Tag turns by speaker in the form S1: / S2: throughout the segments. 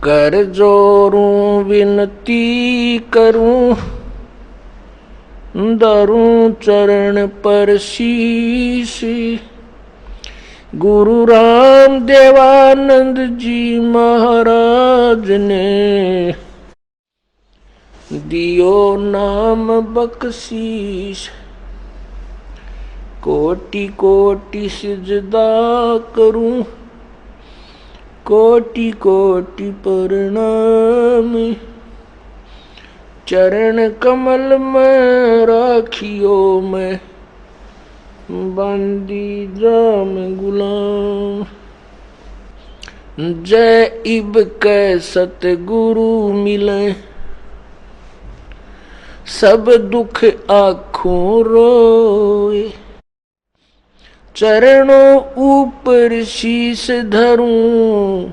S1: कर जोरूं विनती करूं, धरूं चरण पर शीश। गुरु राम देवानंद जी महाराज ने दियो नाम बख्शीश। कोटि कोटि सिजदा करूं, कोटि कोटि प्रणाम। चरण कमल में राखियो मैं, बंदी जाम गुलाम। जय इब कै सतगुरु मिले, सब दुख आँखों रोए। चरणों ऊपर शीश धरूं,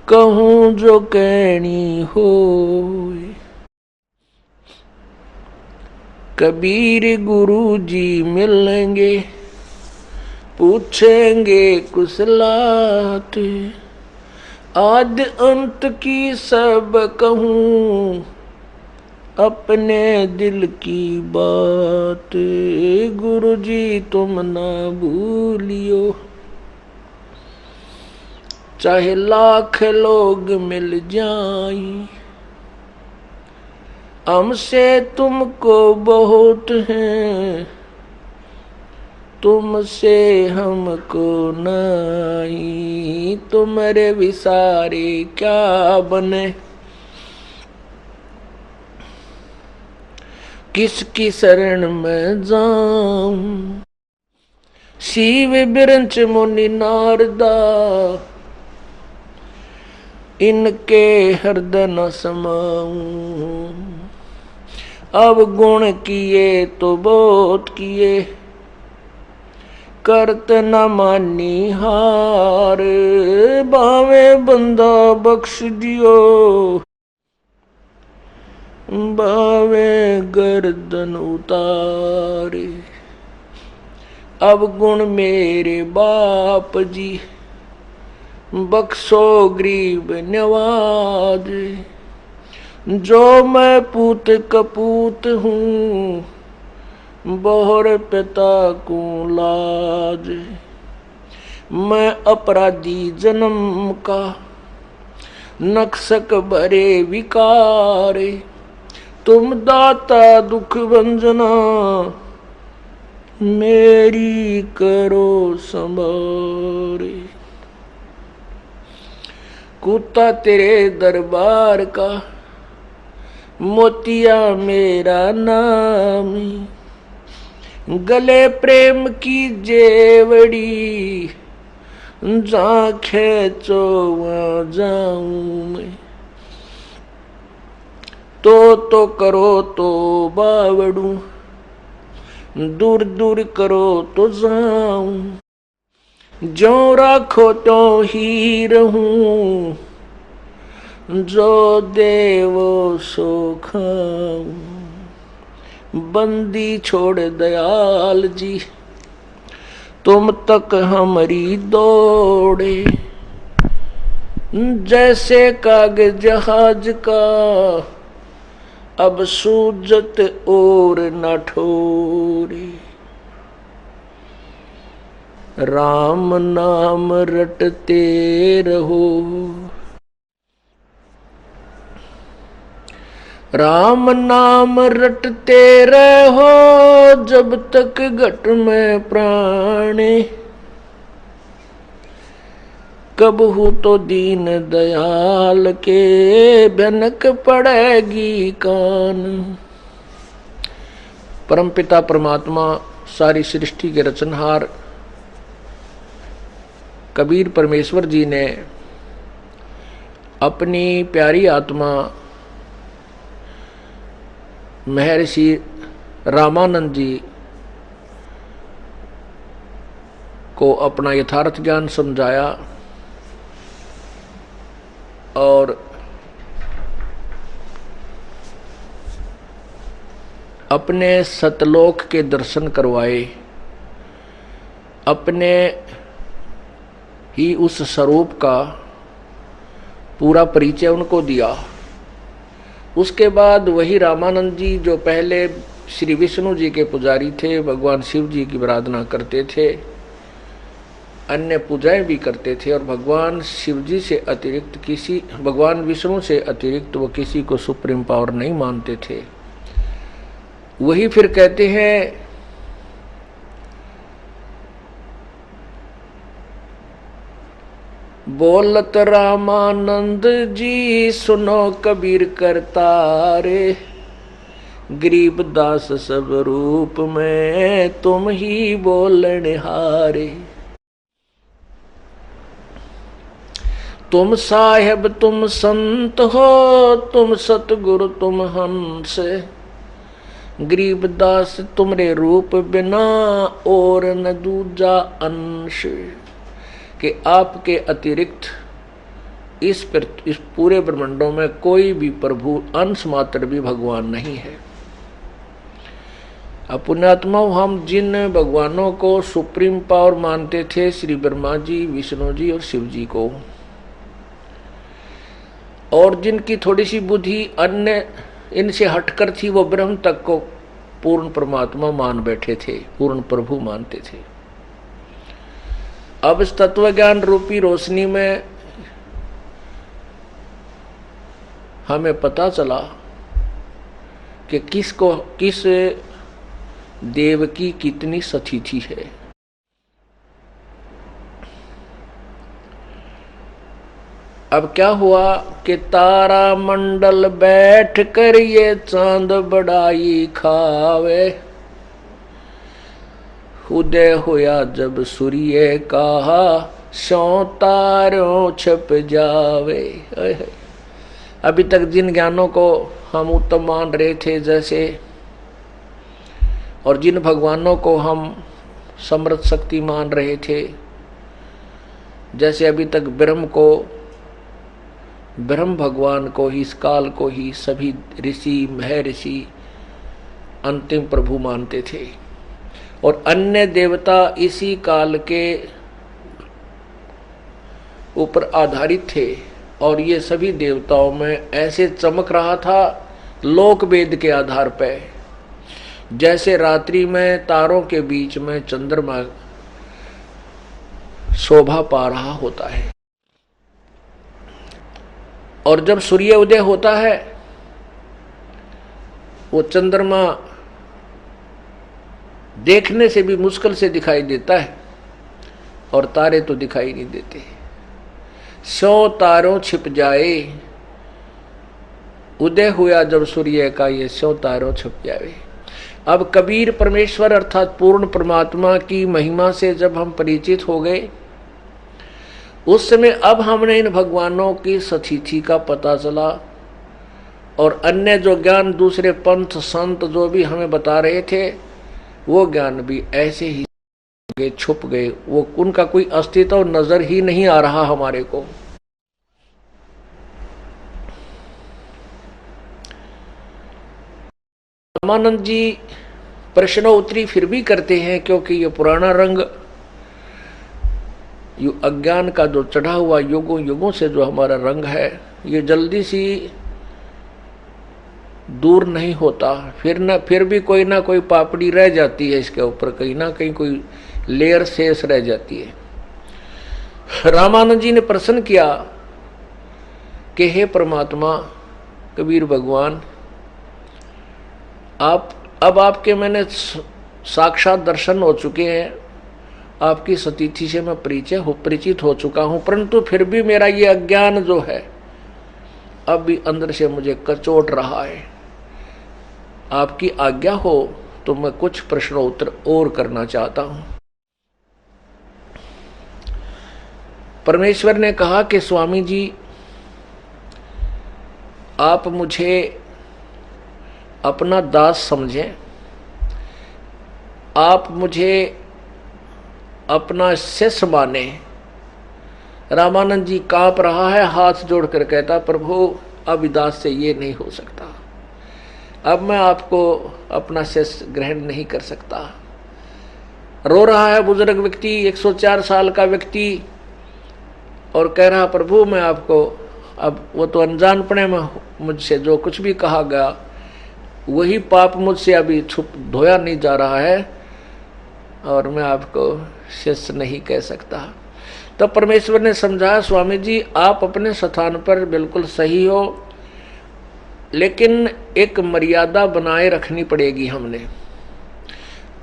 S1: कहूँ जो कहनी होए। कबीर गुरु जी मिलेंगे, पूछेंगे कुशलात। आदि अंत की सब कहूँ, अपने दिल की बात। गुरु जी तुम ना भूलियो, चाहे लाख लोग मिल जाएं। हमसे तुमको बहुत है, तुमसे हमको नहीं। तुम्हारे विसारे क्या बने, किसकी शरण में जाऊं। शिव बिरंच मुनि नारदा, इनके हृदय न समाऊं। अब गुण किए तो बहुत किए, करत न मानी हार। बावे बंदा बख्श दियो, बावे गर्दन उतारे। अब गुण मेरे बाप जी, बख्शो गरीब नवाज। जो मैं पूत कपूत हूँ, बोहर पिता को लाज। मैं अपराधी जन्म का, नक्सक भरे विकारे। तुम दाता दुख भंजना, मेरी करो संभारे। कुत्ता तेरे दरबार का, मोतिया मेरा नाम। गले प्रेम की जेवड़ी, जहाँ खेचो वहाँ जाऊं मैं। तो करो तो बावड़ू, दूर दूर करो तो जाऊं। जो राखो तो ही रहूं, जो देवो सो खाऊं। बंदी छोड़ दयाल जी, तुम तक हमारी दौड़े। जैसे कागज जहाज का, अब सूजत और न ठोरे। राम नाम रटते रहो, राम नाम रटते रहो। जब तक घट में प्राणे, कब हो तो दीन दयाल के भनक पड़ेगी कान। परमपिता परमात्मा सारी सृष्टि के रचनहार कबीर परमेश्वर जी ने अपनी प्यारी आत्मा महर्षि रामानंद जी को अपना यथार्थ ज्ञान समझाया और अपने सतलोक के दर्शन करवाए। अपने ही उस स्वरूप का पूरा परिचय उनको दिया। उसके बाद वही रामानंद जी जो पहले श्री विष्णु जी के पुजारी थे, भगवान शिव जी की आराधना करते थे, अन्य पूजाएं भी करते थे और भगवान शिव जी से अतिरिक्त भगवान विष्णु से अतिरिक्त वो किसी को सुप्रीम पावर नहीं मानते थे, वही फिर कहते हैं बोलत रामानंद जी सुनो कबीर करता रे, गरीबदास सब रूप में तुम ही बोलने हारे। तुम साहेब तुम संत हो, तुम सतगुरु तुम हंस, गरीबदास तुमरे रूप बिना और न दूजा अंश। कि आपके अतिरिक्त इस पूरे ब्रह्मांडों में कोई भी प्रभु अंश मात्र भी भगवान नहीं है। अब पुण्यात्मा, हम जिन भगवानों को सुप्रीम पावर मानते थे, श्री ब्रह्मा जी, विष्णु जी और शिव जी को, और जिनकी थोड़ी सी बुद्धि अन्य इनसे हटकर थी, वो ब्रह्म तक को पूर्ण परमात्मा मान बैठे थे, पूर्ण प्रभु मानते थे। अब इस तत्व ज्ञान रूपी रोशनी में हमें पता चला कि किस देव की कितनी सतिथि है। अब क्या हुआ कि तारा मंडल बैठ कर ये चांद बड़ाई खावे, उदय होया जब सूर्य कहा सौ तारों छप जावे। अभी तक जिन ज्ञानों को हम उत्तम मान रहे थे जैसे, और जिन भगवानों को हम समृद्ध शक्ति मान रहे थे जैसे, अभी तक ब्रह्म भगवान को ही, इस काल को ही सभी ऋषि महर्षि अंतिम प्रभु मानते थे, और अन्य देवता इसी काल के ऊपर आधारित थे। और ये सभी देवताओं में ऐसे चमक रहा था लोक वेद के आधार पर, जैसे रात्रि में तारों के बीच में चंद्रमा शोभा पा रहा होता है। और जब सूर्य उदय होता है, वो चंद्रमा देखने से भी मुश्किल से दिखाई देता है और तारे तो दिखाई नहीं देते। 100 तारों छिप जाए, उदय हुआ जब सूर्य का, ये 100 तारों छिप जाए। अब कबीर परमेश्वर अर्थात पूर्ण परमात्मा की महिमा से जब हम परिचित हो गए, उस समय अब हमने इन भगवानों की सतिथि का पता चला, और अन्य जो ज्ञान दूसरे पंथ संत जो भी हमें बता रहे थे, वो ज्ञान भी ऐसे ही छुप गए, वो उनका कोई अस्तित्व नजर ही नहीं आ रहा हमारे को। रामानंद जी प्रश्नोत्तरी फिर भी करते हैं, क्योंकि ये पुराना रंग अज्ञान का जो चढ़ा हुआ युगों युगों से जो हमारा रंग है, ये जल्दी सी दूर नहीं होता। फिर भी कोई ना कोई पापड़ी रह जाती है इसके ऊपर, कहीं ना कहीं कोई लेयर शेष रह जाती है। रामानंद जी ने प्रश्न किया कि हे परमात्मा कबीर भगवान, अब आपके मैंने साक्षात दर्शन हो चुके हैं, आपकी सतिथि से मैं परिचित हो चुका हूं, परंतु फिर भी मेरा ये अज्ञान जो है अब भी अंदर से मुझे कचोट रहा है। आपकी आज्ञा हो तो मैं कुछ प्रश्नोत्तर और करना चाहता हूं। परमेश्वर ने कहा कि स्वामी जी, आप मुझे अपना दास समझें, आप मुझे अपना शिष्य माने। रामानंद जी कांप रहा है, हाथ जोड़कर कहता, प्रभु अब दास से ये नहीं हो सकता, अब मैं आपको अपना शिष्य ग्रहण नहीं कर सकता। रो रहा है बुजुर्ग व्यक्ति, 104 साल का व्यक्ति, और कह रहा प्रभु मैं आपको अब वो तो अनजानपने में मुझसे जो कुछ भी कहा गया वही पाप मुझसे अभी छुप धोया नहीं जा रहा है और मैं आपको शिष्य नहीं कह सकता। तो परमेश्वर ने समझाया, स्वामी जी आप अपने स्थान पर बिल्कुल सही हो, लेकिन एक मर्यादा बनाए रखनी पड़ेगी। हमने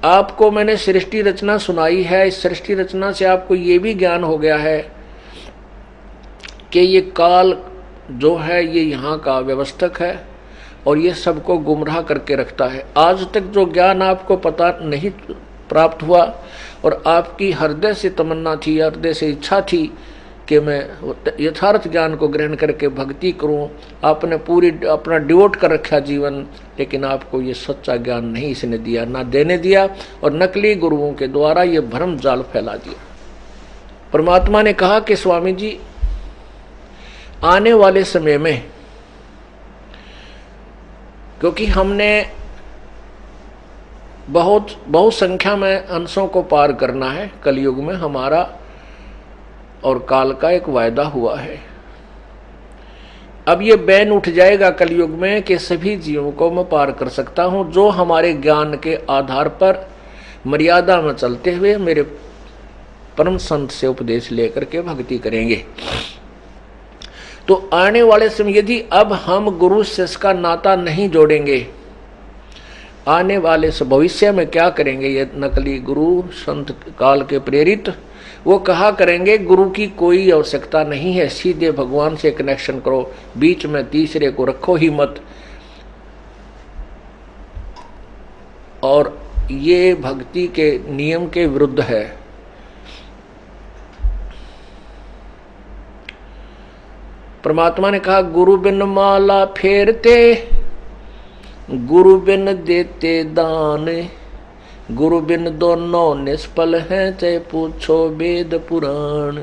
S1: आपको मैंने सृष्टि रचना सुनाई है, इस सृष्टि रचना से आपको ये भी ज्ञान हो गया है कि ये काल जो है ये यहाँ का व्यवस्थक है और ये सबको गुमराह करके रखता है। आज तक जो ज्ञान आपको पता नहीं प्राप्त हुआ और आपकी हृदय से तमन्ना थी, हृदय से इच्छा थी कि मैं यथार्थ ज्ञान को ग्रहण करके भक्ति करूं, आपने पूरी अपना डिवोट कर रखा जीवन, लेकिन आपको ये सच्चा ज्ञान नहीं इसने दिया, ना देने दिया और नकली गुरुओं के द्वारा ये भ्रम जाल फैला दिया। परमात्मा ने कहा कि स्वामी जी आने वाले समय में, क्योंकि हमने बहुत संख्या में अंशों को पार करना है, कलयुग में हमारा और काल का एक वायदा हुआ है। अब ये बैन उठ जाएगा कलयुग में कि सभी जीवों को मैं पार कर सकता हूं जो हमारे ज्ञान के आधार पर मर्यादा में चलते हुए मेरे परम संत से उपदेश लेकर के भक्ति करेंगे। तो आने वाले समय यदि अब हम गुरु शिष्य का नाता नहीं जोड़ेंगे, आने वाले भविष्य में क्या करेंगे ये नकली गुरु संत काल के प्रेरित, वो कहा करेंगे गुरु की कोई आवश्यकता नहीं है, सीधे भगवान से कनेक्शन करो, बीच में तीसरे को रखो ही मत। और ये भक्ति के नियम के विरुद्ध है। परमात्मा ने कहा गुरु बिन माला फेरते, गुरु बिन देते दान, गुरु बिन दोनों निष्फल हैं, चाहे पूछो वेद पुराण।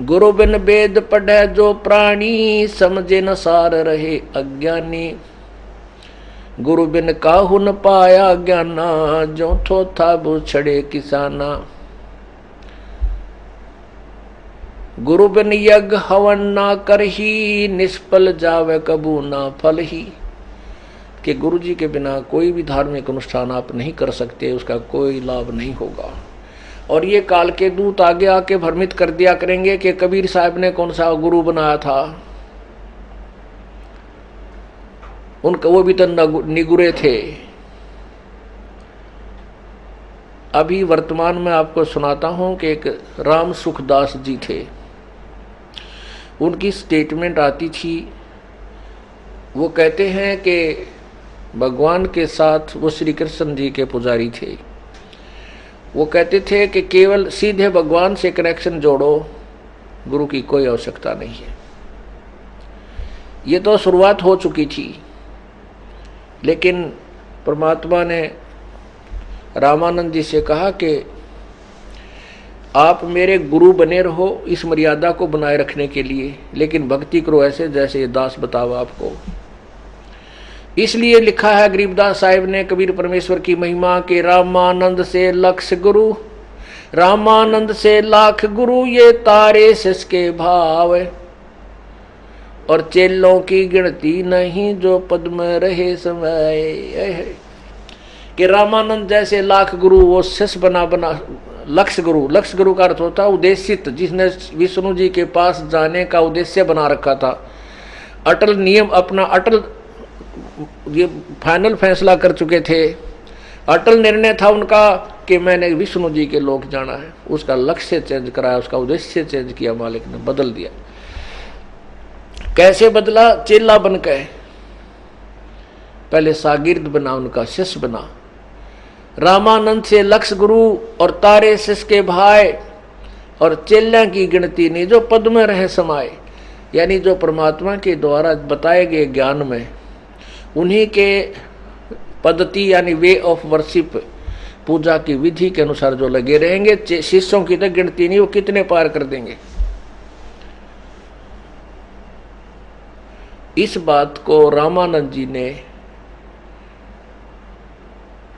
S1: गुरु बिन वेद पढ़े जो प्राणी, समझे न सार रहे अज्ञानी। गुरु बिन काहू न पाया ज्ञाना, जो थो था बुछड़े किसाना। गुरु बिन यज्ञ हवन ना कर ही, निष्फल जावे कबू ना फल ही। कि गुरु जी के बिना कोई भी धार्मिक अनुष्ठान आप नहीं कर सकते, उसका कोई लाभ नहीं होगा। और ये काल के दूत आगे आके भ्रमित कर दिया करेंगे कि कबीर साहब ने कौन सा गुरु बनाया था, उनका वो भी तो निगुरे थे। अभी वर्तमान में आपको सुनाता हूं कि एक राम सुखदास जी थे, उनकी स्टेटमेंट आती थी, वो कहते हैं कि भगवान के साथ वो श्री कृष्ण जी के पुजारी थे। वो कहते थे कि केवल सीधे भगवान से कनेक्शन जोड़ो, गुरु की कोई आवश्यकता नहीं है। ये तो शुरुआत हो चुकी थी, लेकिन परमात्मा ने रामानंद जी से कहा कि आप मेरे गुरु बने रहो इस मर्यादा को बनाए रखने के लिए, लेकिन भक्ति करो ऐसे जैसे दास बतावा आपको। इसलिए लिखा है गरीबदास साहिब ने कबीर परमेश्वर की महिमा के रामानंद से लक्ष गुरु, रामानंद से लाख गुरु, ये तारे शिष्य के भाव। और चेलों की गिनती नहीं जो पद में रहे समय। कि रामानंद जैसे लाख गुरु वो शिष्य बना लक्ष्य गुरु का अर्थ होता उद्देशित, जिसने विष्णु जी के पास जाने का उद्देश्य बना रखा था। अटल नियम अपना अटल ये फाइनल फैसला कर चुके थे, अटल निर्णय था उनका कि मैंने विष्णु जी के लोक जाना है। उसका लक्ष्य चेंज कराया, उसका उद्देश्य चेंज किया, मालिक ने बदल दिया। कैसे बदला? चेला बन गए, पहले शागिर्द बना, उनका शिष्य बना। रामानंद से लक्ष्य गुरु और तारे शिष्य के भाई, और चेल्या की गिनती नहीं जो पद में रहे समाये। यानी जो परमात्मा के द्वारा बताए गए ज्ञान में उन्हीं के पद्धति यानी वे ऑफ वर्शिप, पूजा की विधि के अनुसार जो लगे रहेंगे, शिष्यों की तो गिनती नहीं, वो कितने पार कर देंगे। इस बात को रामानंद जी ने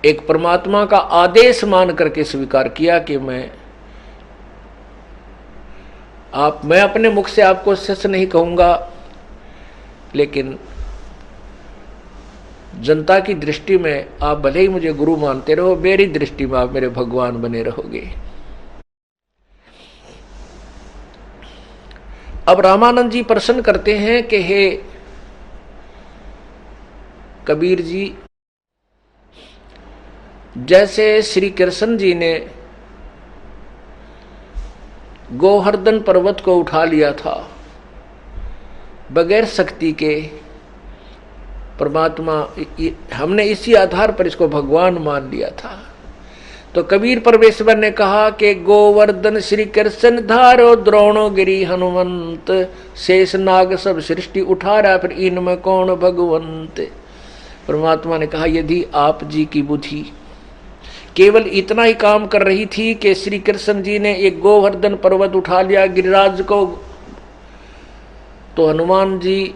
S1: एक परमात्मा का आदेश मान करके स्वीकार किया कि मैं मैं अपने मुख से आपको सच नहीं कहूँगा, लेकिन जनता की दृष्टि में आप भले ही मुझे गुरु मानते रहो, मेरी दृष्टि में आप मेरे भगवान बने रहोगे। अब रामानंद जी प्रश्न करते हैं कि हे कबीर जी, जैसे श्री कृष्ण जी ने गोवर्धन पर्वत को उठा लिया था बगैर शक्ति के, परमात्मा, हमने इसी आधार पर इसको भगवान मान लिया था। तो कबीर परमेश्वर ने कहा कि गोवर्धन श्री कृष्ण धारो द्रोणो गिरी हनुमंत, शेष नाग सब सृष्टि उठारा फिर इनमें कौन भगवंत। परमात्मा ने कहा यदि आप जी की बुद्धि केवल इतना ही काम कर रही थी कि श्री कृष्ण जी ने एक गोवर्धन पर्वत उठा लिया गिरिराज को, तो हनुमान जी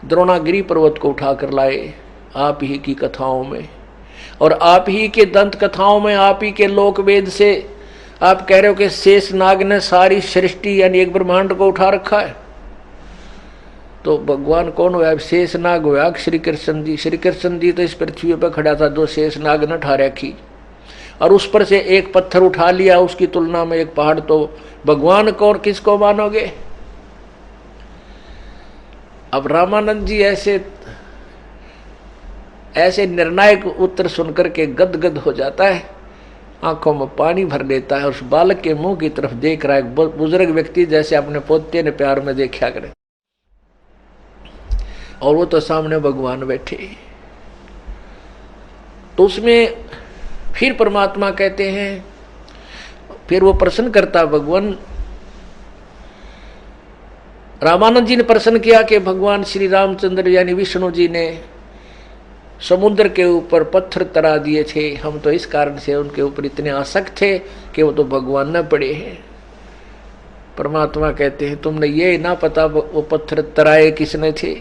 S1: द्रोणागिरी पर्वत को उठाकर लाए आप ही की कथाओं में, और आप ही के दंत कथाओं में, आप ही के लोक वेद से आप कह रहे हो कि शेष नाग ने सारी सृष्टि यानी एक ब्रह्मांड को उठा रखा है। तो भगवान कौन हुआ? शेष नाग हुआ श्री कृष्ण जी। श्री कृष्ण जी तो इस पृथ्वी पर खड़ा था, जो शेष नाग ने उठा रखी, और उस पर से एक पत्थर उठा लिया, उसकी तुलना में एक पहाड़, तो भगवान को और किसको मानोगे? अब रामानंद जी ऐसे निर्णायक उत्तर सुनकर के गदगद हो जाता है, आंखों में पानी भर लेता है, उस बालक के मुंह की तरफ देख रहा है, बुजुर्ग व्यक्ति जैसे अपने पोते ने प्यार में देखा करे, और वो तो सामने भगवान बैठे। तो उसमें फिर परमात्मा कहते हैं, फिर वो प्रश्न करता भगवान, रामानंद जी ने प्रश्न किया कि भगवान श्री रामचंद्र यानी विष्णु जी ने समुद्र के ऊपर पत्थर तरा दिए थे, हम तो इस कारण से उनके ऊपर इतने आसक्त थे कि वो तो भगवान न पड़े हैं। परमात्मा कहते हैं तुमने ये ना पता वो पत्थर तराए किसने थे,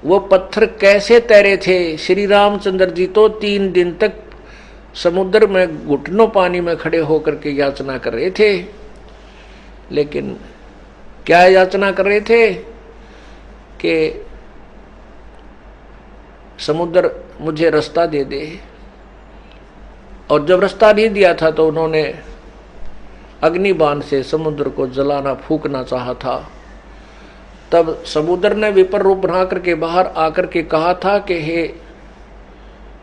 S1: वो पत्थर कैसे तैरे थे। श्री रामचंद्र जी तो 3 दिन तक समुद्र में घुटनों पानी में खड़े होकर के याचना कर रहे थे, लेकिन क्या याचना कर रहे थे कि समुद्र मुझे रास्ता दे दे, और जब रास्ता नहीं दिया था तो उन्होंने अग्निबाण से समुद्र को जलाना फूंकना चाहा था। तब समुद्र ने विपर रूप बना करके बाहर आकर के कहा था कि हे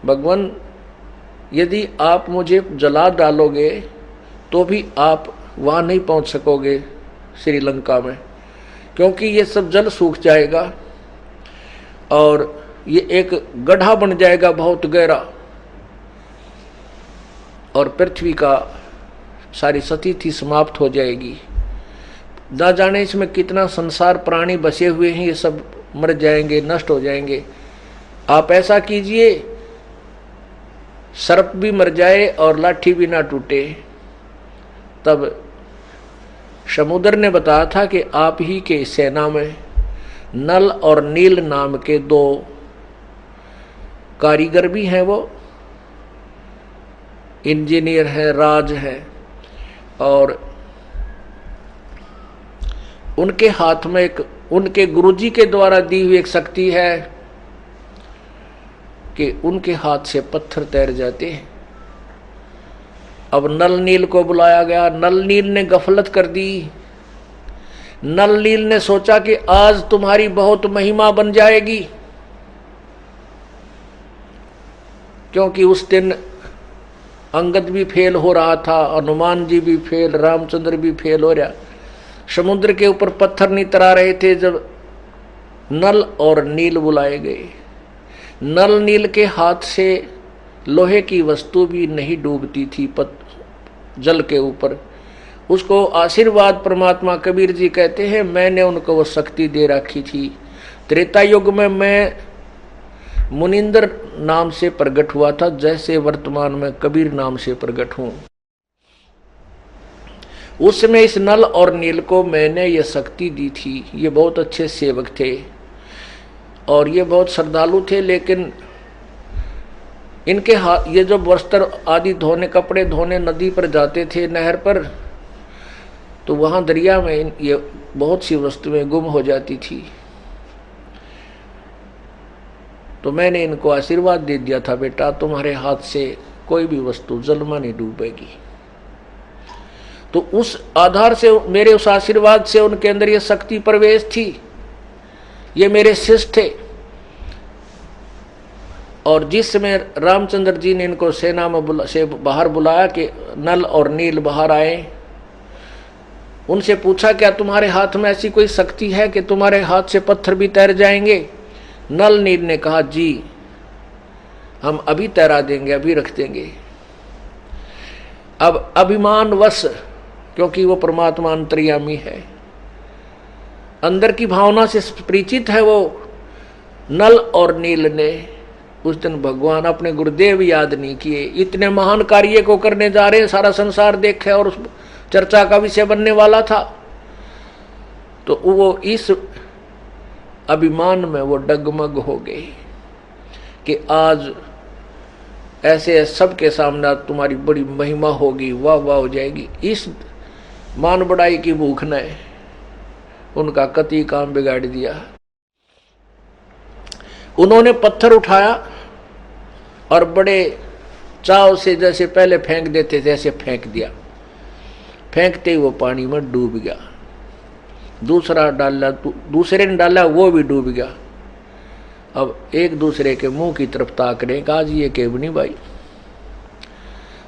S1: भगवान, यदि आप मुझे जला डालोगे तो भी आप वहाँ नहीं पहुँच सकोगे श्रीलंका में, क्योंकि ये सब जल सूख जाएगा और ये एक गड्ढा बन जाएगा बहुत गहरा, और पृथ्वी का सारी स्थिति समाप्त हो जाएगी। ना जाने इसमें कितना संसार प्राणी बसे हुए हैं, ये सब मर जाएंगे, नष्ट हो जाएंगे। आप ऐसा कीजिए सर्प भी मर जाए और लाठी भी ना टूटे। तब समुद्र ने बताया था कि आप ही के सेना में नल और नील नाम के 2 कारीगर भी हैं, वो इंजीनियर हैं, राज हैं, और उनके हाथ में एक उनके गुरुजी के द्वारा दी हुई एक शक्ति है कि उनके हाथ से पत्थर तैर जाते हैं। अब नल नील को बुलाया गया। नल नील ने गफलत कर दी। नल नील ने सोचा कि आज तुम्हारी बहुत महिमा बन जाएगी, क्योंकि उस दिन अंगद भी फेल हो रहा था, हनुमान जी भी फेल, रामचंद्र भी फेल हो रहा। समुद्र के ऊपर पत्थर नहीं तरा रहे थे जब नल और नील बुलाए गए। नल नील के हाथ से लोहे की वस्तु भी नहीं डूबती थी जल के ऊपर। उसको आशीर्वाद परमात्मा कबीर जी कहते हैं, मैंने उनको वो शक्ति दे रखी थी। त्रेता युग में मैं मुनिंदर नाम से प्रकट हुआ था, जैसे वर्तमान में कबीर नाम से प्रकट हूं। उस समय इस नल और नील को मैंने ये शक्ति दी थी। ये बहुत अच्छे सेवक थे और ये बहुत श्रद्धालु थे, लेकिन इनके हाथ, ये जो वस्त्र आदि धोने, कपड़े धोने नदी पर जाते थे, नहर पर, तो वहाँ दरिया में ये बहुत सी वस्तुएं गुम हो जाती थी। तो मैंने इनको आशीर्वाद दे दिया था, बेटा तुम्हारे हाथ से कोई भी वस्तु जल में नहीं डूबेगी। तो उस आधार से, मेरे उस आशीर्वाद से उनके अंदर ये शक्ति प्रवेश थी। ये मेरे शिष्य थे। और जिस समय रामचंद्र जी ने इनको सेना में से बाहर बुलाया कि नल और नील बाहर आए, उनसे पूछा क्या तुम्हारे हाथ में ऐसी कोई शक्ति है कि तुम्हारे हाथ से पत्थर भी तैर जाएंगे? नल नील ने कहा जी हम अभी तैरा देंगे, अभी रख देंगे। अब अभिमानवश, क्योंकि वो परमात्मा अंतर्यामी है, अंदर की भावना से परिचित है, वो नल और नील ने उस दिन भगवान अपने गुरुदेव याद नहीं किए। इतने महान कार्य को करने जा रहे हैं, सारा संसार देखे और उस चर्चा का विषय बनने वाला था, तो वो इस अभिमान में वो डगमग हो गए कि आज ऐसे सबके सामने तुम्हारी बड़ी महिमा होगी, वाह वाह हो जाएगी। इस मान बढ़ाई की भूख ने उनका कति काम बिगाड़ दिया। उन्होंने पत्थर उठाया और बड़े चाव से, जैसे पहले फेंक देते थे ऐसे फेंक दिया। फेंकते ही वो पानी में डूब गया। दूसरा डाला, दूसरे ने डाला, वो भी डूब गया। अब एक दूसरे के मुंह की तरफ ताक रहे कि आज ये केवनी भाई,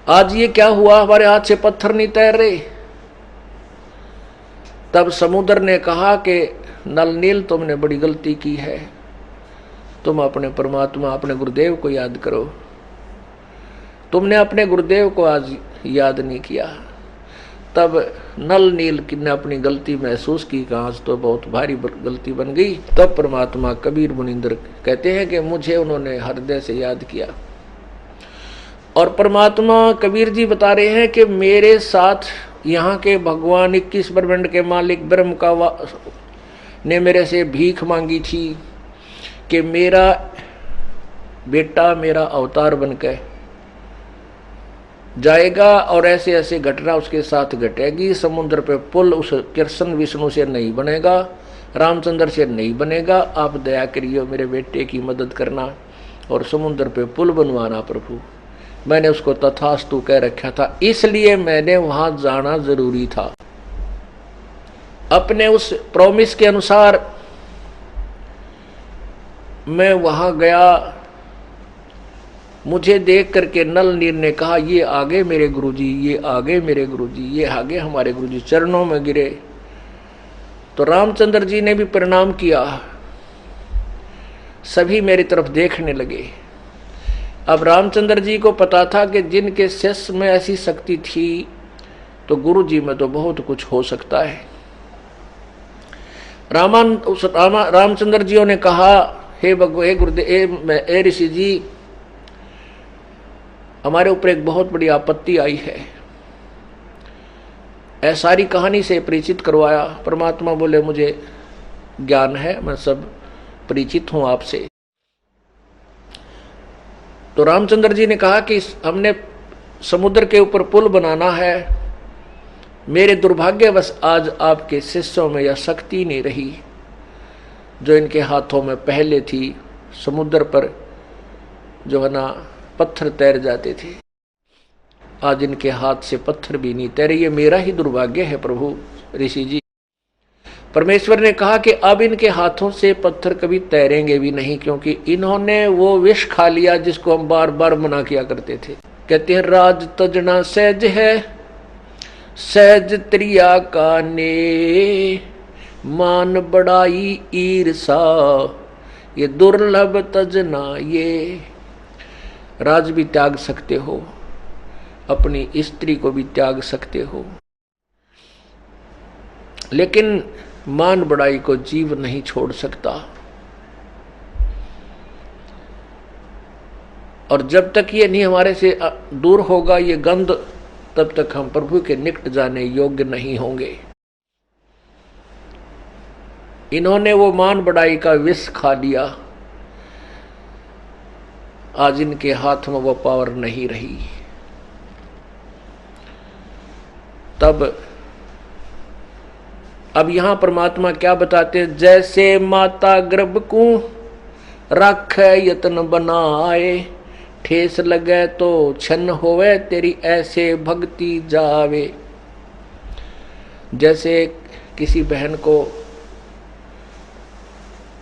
S1: आज ये क्या हुआ, हमारे हाथ से पत्थर नहीं तैर रहे। तब समुद्र ने कहा कि नल नील तुमने बड़ी गलती की है, तुम अपने परमात्मा, अपने गुरुदेव को याद करो। तुमने अपने गुरुदेव को आज याद नहीं किया। तब नल नील ने अपनी गलती महसूस की कि आज तो बहुत भारी गलती बन गई। तब परमात्मा कबीर मुनिंदर कहते हैं कि मुझे उन्होंने हृदय से याद किया। और परमात्मा कबीर जी बता रहे हैं कि मेरे साथ यहाँ के भगवान 21 ब्रह्मांड के मालिक ब्रह्म का ने मेरे से भीख मांगी थी कि मेरा बेटा मेरा अवतार बनकर जाएगा और ऐसे ऐसे घटना उसके साथ घटेगी। समुद्र पे पुल उस कृष्ण विष्णु से नहीं बनेगा, रामचंद्र से नहीं बनेगा। आप दया करिए मेरे बेटे की मदद करना और समुद्र पे पुल बनवाना प्रभु। मैंने उसको तथास्तु कह रखा था, इसलिए मैंने वहां जाना जरूरी था। अपने उस प्रॉमिस के अनुसार मैं वहां गया। मुझे देख करके नल नील ने कहा ये आगे मेरे गुरुजी, ये आगे मेरे गुरुजी, ये आगे हमारे गुरुजी, चरणों में गिरे। तो रामचंद्र जी ने भी प्रणाम किया। सभी मेरी तरफ देखने लगे। अब रामचंद्र जी को पता था कि जिनके शिष्य में ऐसी शक्ति थी तो गुरु जी में तो बहुत कुछ हो सकता है। रामचंद्र जी ने कहा हे गुरुदेव, हे ऋषि जी, हमारे ऊपर एक बहुत बड़ी आपत्ति आई है। सारी कहानी से परिचित करवाया। परमात्मा बोले मुझे ज्ञान है, मैं सब परिचित हूं आपसे। तो रामचंद्र जी ने कहा कि हमने समुद्र के ऊपर पुल बनाना है। मेरे दुर्भाग्यवश आज आपके शिष्यों में यह शक्ति नहीं रही जो इनके हाथों में पहले थी। समुद्र पर जो है ना पत्थर तैर जाते थे, आज इनके हाथ से पत्थर भी नहीं तैरे। ये मेरा ही दुर्भाग्य है प्रभु ऋषि जी। परमेश्वर ने कहा कि अब इनके हाथों से पत्थर कभी तैरेंगे भी नहीं, क्योंकि इन्होंने वो विष खा लिया जिसको हम बार बार मना किया करते थे। कहते हैं राज तजना सहज है, सहज त्रिया का ने, मान बड़ाई ईर्षा ये दुर्लभ तजना। ये राज भी त्याग सकते हो, अपनी स्त्री को भी त्याग सकते हो, लेकिन मान बड़ाई को जीव नहीं छोड़ सकता। और जब तक ये नहीं हमारे से दूर होगा ये गंध, तब तक हम प्रभु के निकट जाने योग्य नहीं होंगे। इन्होंने वो मान बड़ाई का विष खा लिया। आज इनके हाथ में वो पावर नहीं रही। तब अब यहां परमात्मा क्या बताते हैं, जैसे माता गर्भ को रख यत्न बनाए, ठेस लगे तो छन होवे तेरी ऐसे भक्ति जावे। जैसे किसी बहन को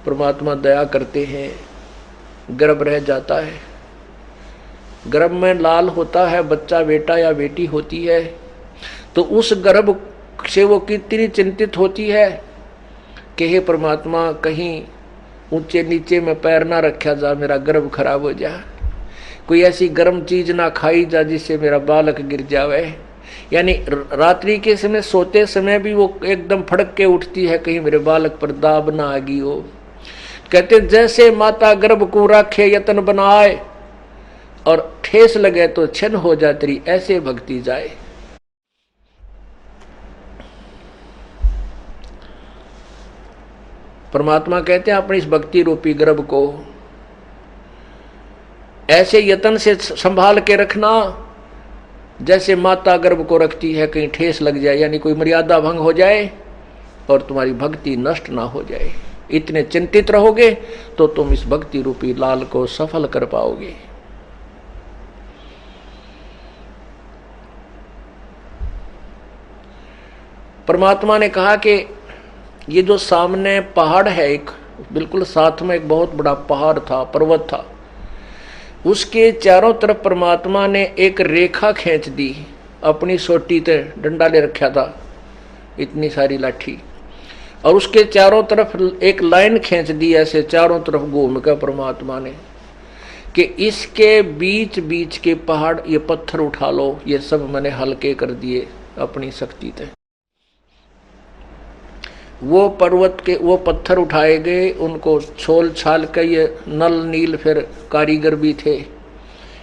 S1: परमात्मा दया करते हैं, गर्भ रह जाता है, गर्भ में लाल होता है, बच्चा बेटा या बेटी होती है, तो उस गर्भ से वो कितनी चिंतित होती है कि हे परमात्मा कहीं ऊंचे नीचे में पैर ना रखा जा, मेरा गर्भ खराब हो जा, कोई ऐसी गर्म चीज ना खाई जा जिससे मेरा बालक गिर जावे। यानी रात्रि के समय सोते समय भी वो एकदम फड़क के उठती है कहीं मेरे बालक पर दाब ना आ गई हो। कहते जैसे माता गर्भ को राखे यत्न बनाए और ठेस लगे तो छन हो जा तेरी ऐसे भक्ति जाए। परमात्मा कहते हैं अपनी इस भक्ति रूपी गर्भ को ऐसे यत्न से संभाल के रखना जैसे माता गर्भ को रखती है, कहीं ठेस लग जाए यानी कोई मर्यादा भंग हो जाए और तुम्हारी भक्ति नष्ट ना हो जाए। इतने चिंतित रहोगे तो तुम इस भक्ति रूपी लाल को सफल कर पाओगे। परमात्मा ने कहा कि ये जो सामने पहाड़ है, एक बिल्कुल साथ में एक बहुत बड़ा पहाड़ था, पर्वत था, उसके चारों तरफ परमात्मा ने एक रेखा खींच दी, अपनी सोटी ते डंडा ले रखा था इतनी सारी लाठी, और उसके चारों तरफ एक लाइन खींच दी ऐसे चारों तरफ घूम कर परमात्मा ने कि इसके बीच बीच के पहाड़ ये पत्थर उठा लो, ये सब मैंने हल्के कर दिए अपनी शक्ति से। वो पर्वत के वो पत्थर उठाए गए, उनको छोल छाल के ये नल नील फिर कारीगर भी थे,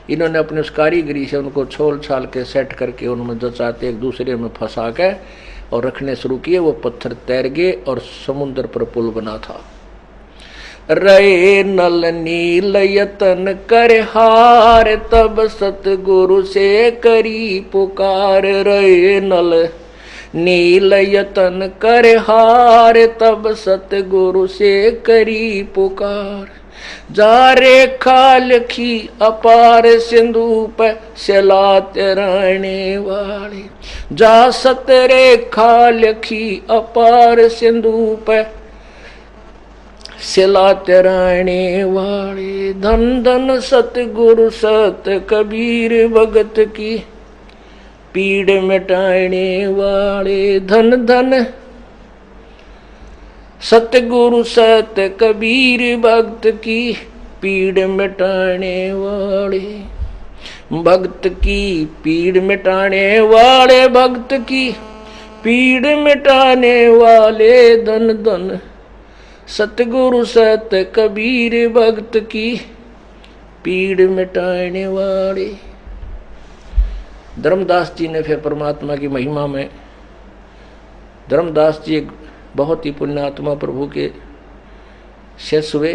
S1: इन्होंने अपने उस कारीगरी से उनको छोल छाल के सेट करके उनमें जचाते एक दूसरे में फंसा के और रखने शुरू किए। वो पत्थर तैर गए और समुद्र पर पुल बना था। रे नल नील यतन कर हार तब सतगुरु से करी पुकार। रे नल नील यतन कर हार तब सतगुरु से करी पुकार। जा रेखा लिखी अपार सिंधु पर सिला तैराने वाले। जा सत रेखा लिखी अपार सिंधु पर सिला तैराने वाले। धन धन सतगुरु सत कबीर भगत की पीड़ मिटाने वाले। धन धन सतगुरु सत कबीर भक्त की पीड़ मिटाने वाले। भक्त की पीड़ मिटाने वाले, भक्त की पीड़ मिटाने वाले। धन धन सतगुरु सत कबीर भक्त की पीड़ मिटाने वाले। धर्मदास जी ने फिर परमात्मा की महिमा में, धर्मदास जी एक बहुत ही पुण्यात्मा प्रभु के शिष्य हुए,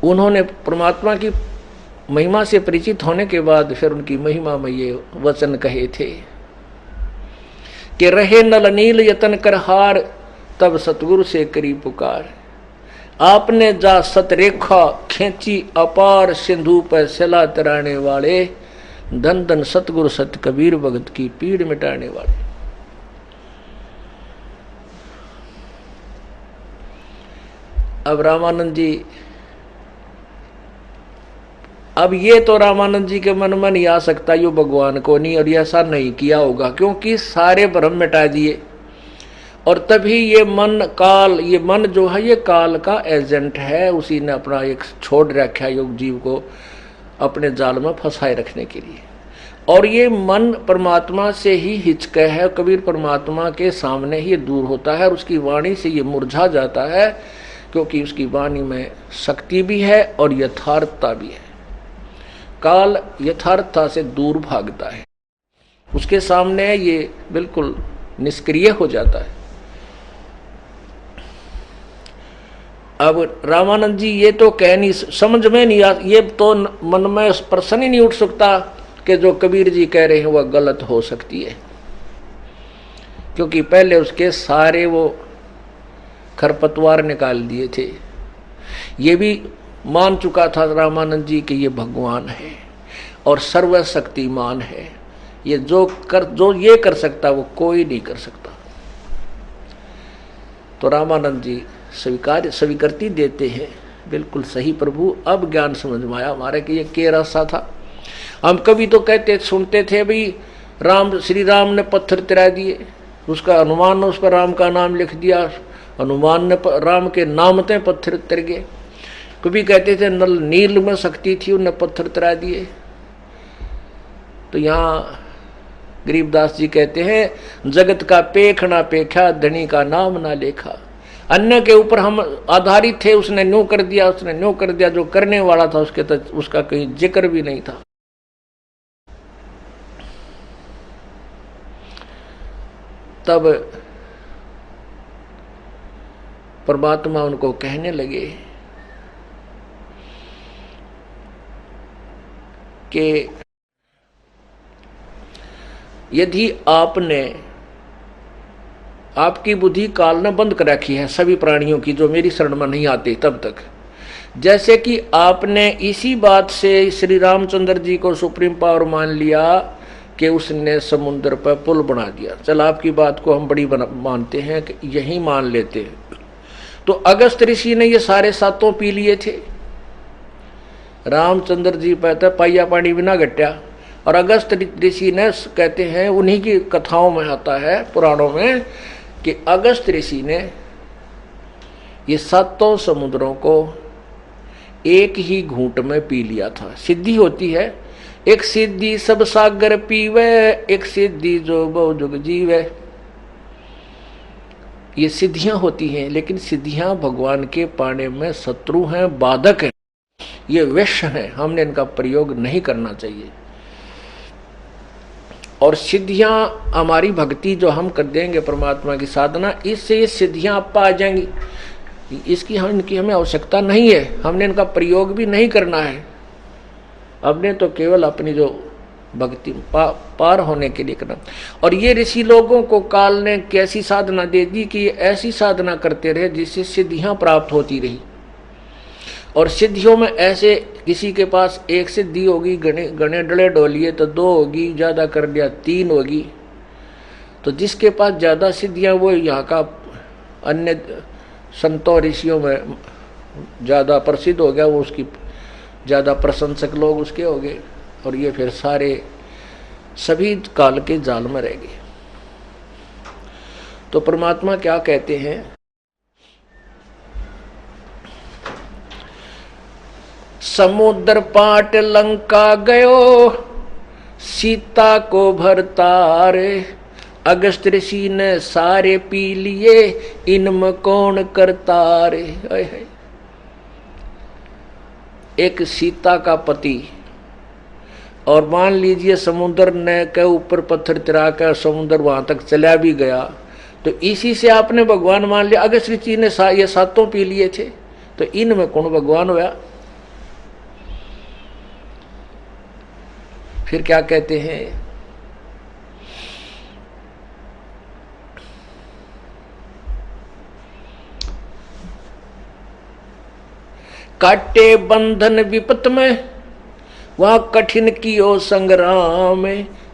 S1: उन्होंने परमात्मा की महिमा से परिचित होने के बाद फिर उनकी महिमा में ये वचन कहे थे कि रहे नल नील यतन कर हार तब सतगुरु से करी पुकार। आपने जा सतरेखा खींची अपार सिंधु पर सिला तैराने वाले। धन धन सतगुरु सत कबीर भगत की पीड़ मिटाने वाले। अब रामानंद जी, अब ये तो रामानंद जी के मन में नहीं आ सकता यो भगवान को नहीं, और ऐसा नहीं किया होगा क्योंकि सारे भ्रम मिटा दिए। और तभी ये मन काल, ये मन जो है ये काल का एजेंट है, उसी ने अपना एक छोड़ रखा है योग जीव को अपने जाल में फंसाए रखने के लिए। और ये मन परमात्मा से ही हिचके है, कबीर परमात्मा के सामने ही दूर होता है और उसकी वाणी से ये मुरझा जाता है क्योंकि उसकी वाणी में शक्ति भी है और यथार्थता भी है। काल यथार्थता से दूर भागता है, उसके सामने ये बिल्कुल निष्क्रिय हो जाता है। अब रामानंद जी ये तो कह नहीं, समझ में नहीं आ, ये तो मन में प्रश्न ही नहीं उठ सकता कि जो कबीर जी कह रहे हैं वह गलत हो सकती है, क्योंकि पहले उसके सारे वो खरपतवार निकाल दिए थे। ये भी मान चुका था रामानंद जी कि ये भगवान है और सर्वशक्तिमान है, ये जो ये कर सकता वो कोई नहीं कर सकता। तो रामानंद जी स्वीकृति देते हैं, बिल्कुल सही प्रभु, अब ज्ञान समझ में आया हमारे कि ये के रास्ता था। हम कभी तो कहते सुनते थे भाई श्री राम ने पत्थर तिरा दिए, उसका हनुमान ने उस पर राम का नाम लिख दिया, हनुमान ने राम के नाम ते पत्थर तिर गए। कभी कहते थे नील में शक्ति थी, उन्हें पत्थर तिरा दिए। तो यहाँ गरीबदास जी कहते हैं जगत का पेख ना पेखा, धनी का नाम ना लेखा। अन्य के ऊपर हम आधारित थे, उसने न्यू कर दिया, उसने न्यू कर दिया, जो करने वाला था उसका कहीं जिक्र भी नहीं था। तब परमात्मा उनको कहने लगे कि यदि आपकी बुद्धि काल ने बंद कर रखी है सभी प्राणियों की जो मेरी शरण में नहीं आते तब तक, जैसे कि आपने इसी बात से श्री रामचंद्र जी को सुप्रीम पावर मान लिया कि उसने समुद्र पर पुल बना दिया। चल आपकी बात को हम बड़ी मानते हैं कि यही मान लेते हैं। तो अगस्त ऋषि ने ये सारे सातों पी लिए थे, रामचंद्र जी कहते पाइया पानी बिना घट्या, और अगस्त ऋषि ने कहते हैं, उन्हीं की कथाओं में आता है पुराणों में कि अगस्त ऋषि ने ये सातों समुद्रों को एक ही घूंट में पी लिया था। सिद्धि होती है, एक सिद्धि सब सागर पीवे, एक सिद्धि जो बहु जुग जीवे। ये सिद्धियां होती हैं, लेकिन सिद्धियां भगवान के पाने में शत्रु हैं, बाधक हैं, ये विष हैं, हमने इनका प्रयोग नहीं करना चाहिए। और सिद्धियां हमारी भक्ति जो हम कर देंगे परमात्मा की साधना, इससे ये सिद्धियां आपा आ जाएंगी, इनकी हमें आवश्यकता नहीं है, हमने इनका प्रयोग भी नहीं करना है। हमने तो केवल अपनी जो भक्ति पार होने के लिए करना। और ये ऋषि लोगों को काल ने कैसी साधना दे दी कि ये ऐसी साधना करते रहे जिससे सिद्धियां प्राप्त होती रही। और सिद्धियों में ऐसे किसी के पास एक सिद्धि होगी, गणे डले डोलिए तो 2 होगी, ज़्यादा कर लिया 3 होगी। तो जिसके पास ज़्यादा सिद्धियां वो यहाँ का अन्य संतों ऋषियों में ज़्यादा प्रसिद्ध हो गया, वो उसकी ज़्यादा प्रशंसक लोग उसके हो गए, और ये फिर सारे सभी काल के जाल में रह गए। तो परमात्मा क्या कहते हैं, समुद्र पाट लंका गयो, सीता को भरतारे, अगस्त ऋषि ने सारे पी लिए, इनमें कौन करता रे। एक सीता का पति, और मान लीजिए समुद्र ने के ऊपर पत्थर तिरा कर समुद्र वहां तक चला भी गया, तो इसी से आपने भगवान मान लिया। अगस्त ऋषि ने ये सातों पी लिए थे, तो इनमें कौन भगवान हुआ। फिर क्या कहते हैं, काटे बंधन विपत में, वहां कठिन कियो संग्राम,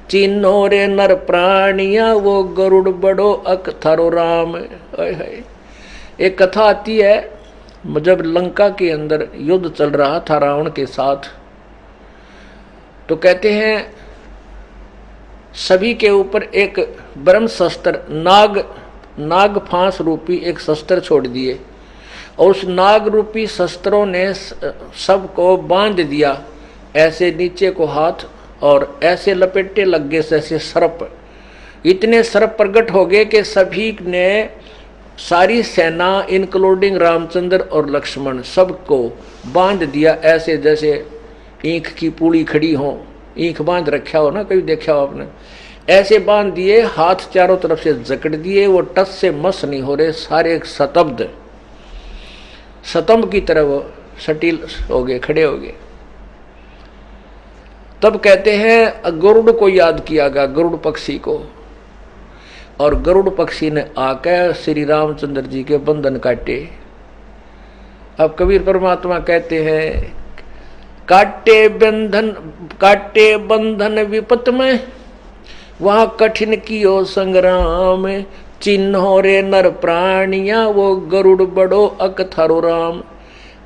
S1: चिन्हो रे नर प्राणिया, वो गरुड़ बड़ो अकथरो राम। एक कथा आती है, जब लंका के अंदर युद्ध चल रहा था रावण के साथ, तो कहते हैं सभी के ऊपर एक ब्रह्म शस्त्र नाग फांस रूपी एक शस्त्र छोड़ दिए, और उस नाग रूपी शस्त्रों ने सबको बांध दिया, ऐसे नीचे को हाथ, और ऐसे लपेटे लग गए जैसे सर्प। इतने सर्प प्रकट हो गए कि सभी ने, सारी सेना इंक्लूडिंग रामचंद्र और लक्ष्मण, सबको बांध दिया, ऐसे जैसे ईंख की पूड़ी खड़ी हो, ईंख बांध रखा हो ना, कभी देखा हो आपने, ऐसे बांध दिए, हाथ चारों तरफ से जकड़ दिए, वो टस से मस नहीं हो रहे, सारे स्तब्ध। स्तंभ की तरह वो सटील हो गए, खड़े हो गए। तब कहते हैं गरुड़ को याद किया गया, गरुड़ पक्षी को, और गरुड़ पक्षी ने आकर श्री रामचंद्र जी के बंधन काटे। अब कबीर परमात्मा कहते हैं काटे बंधन विपत में, वहां कठिन कियो संग्राम, चिन्हो रे नर प्राणिया, वो गरुड़ बड़ो अकथरो राम।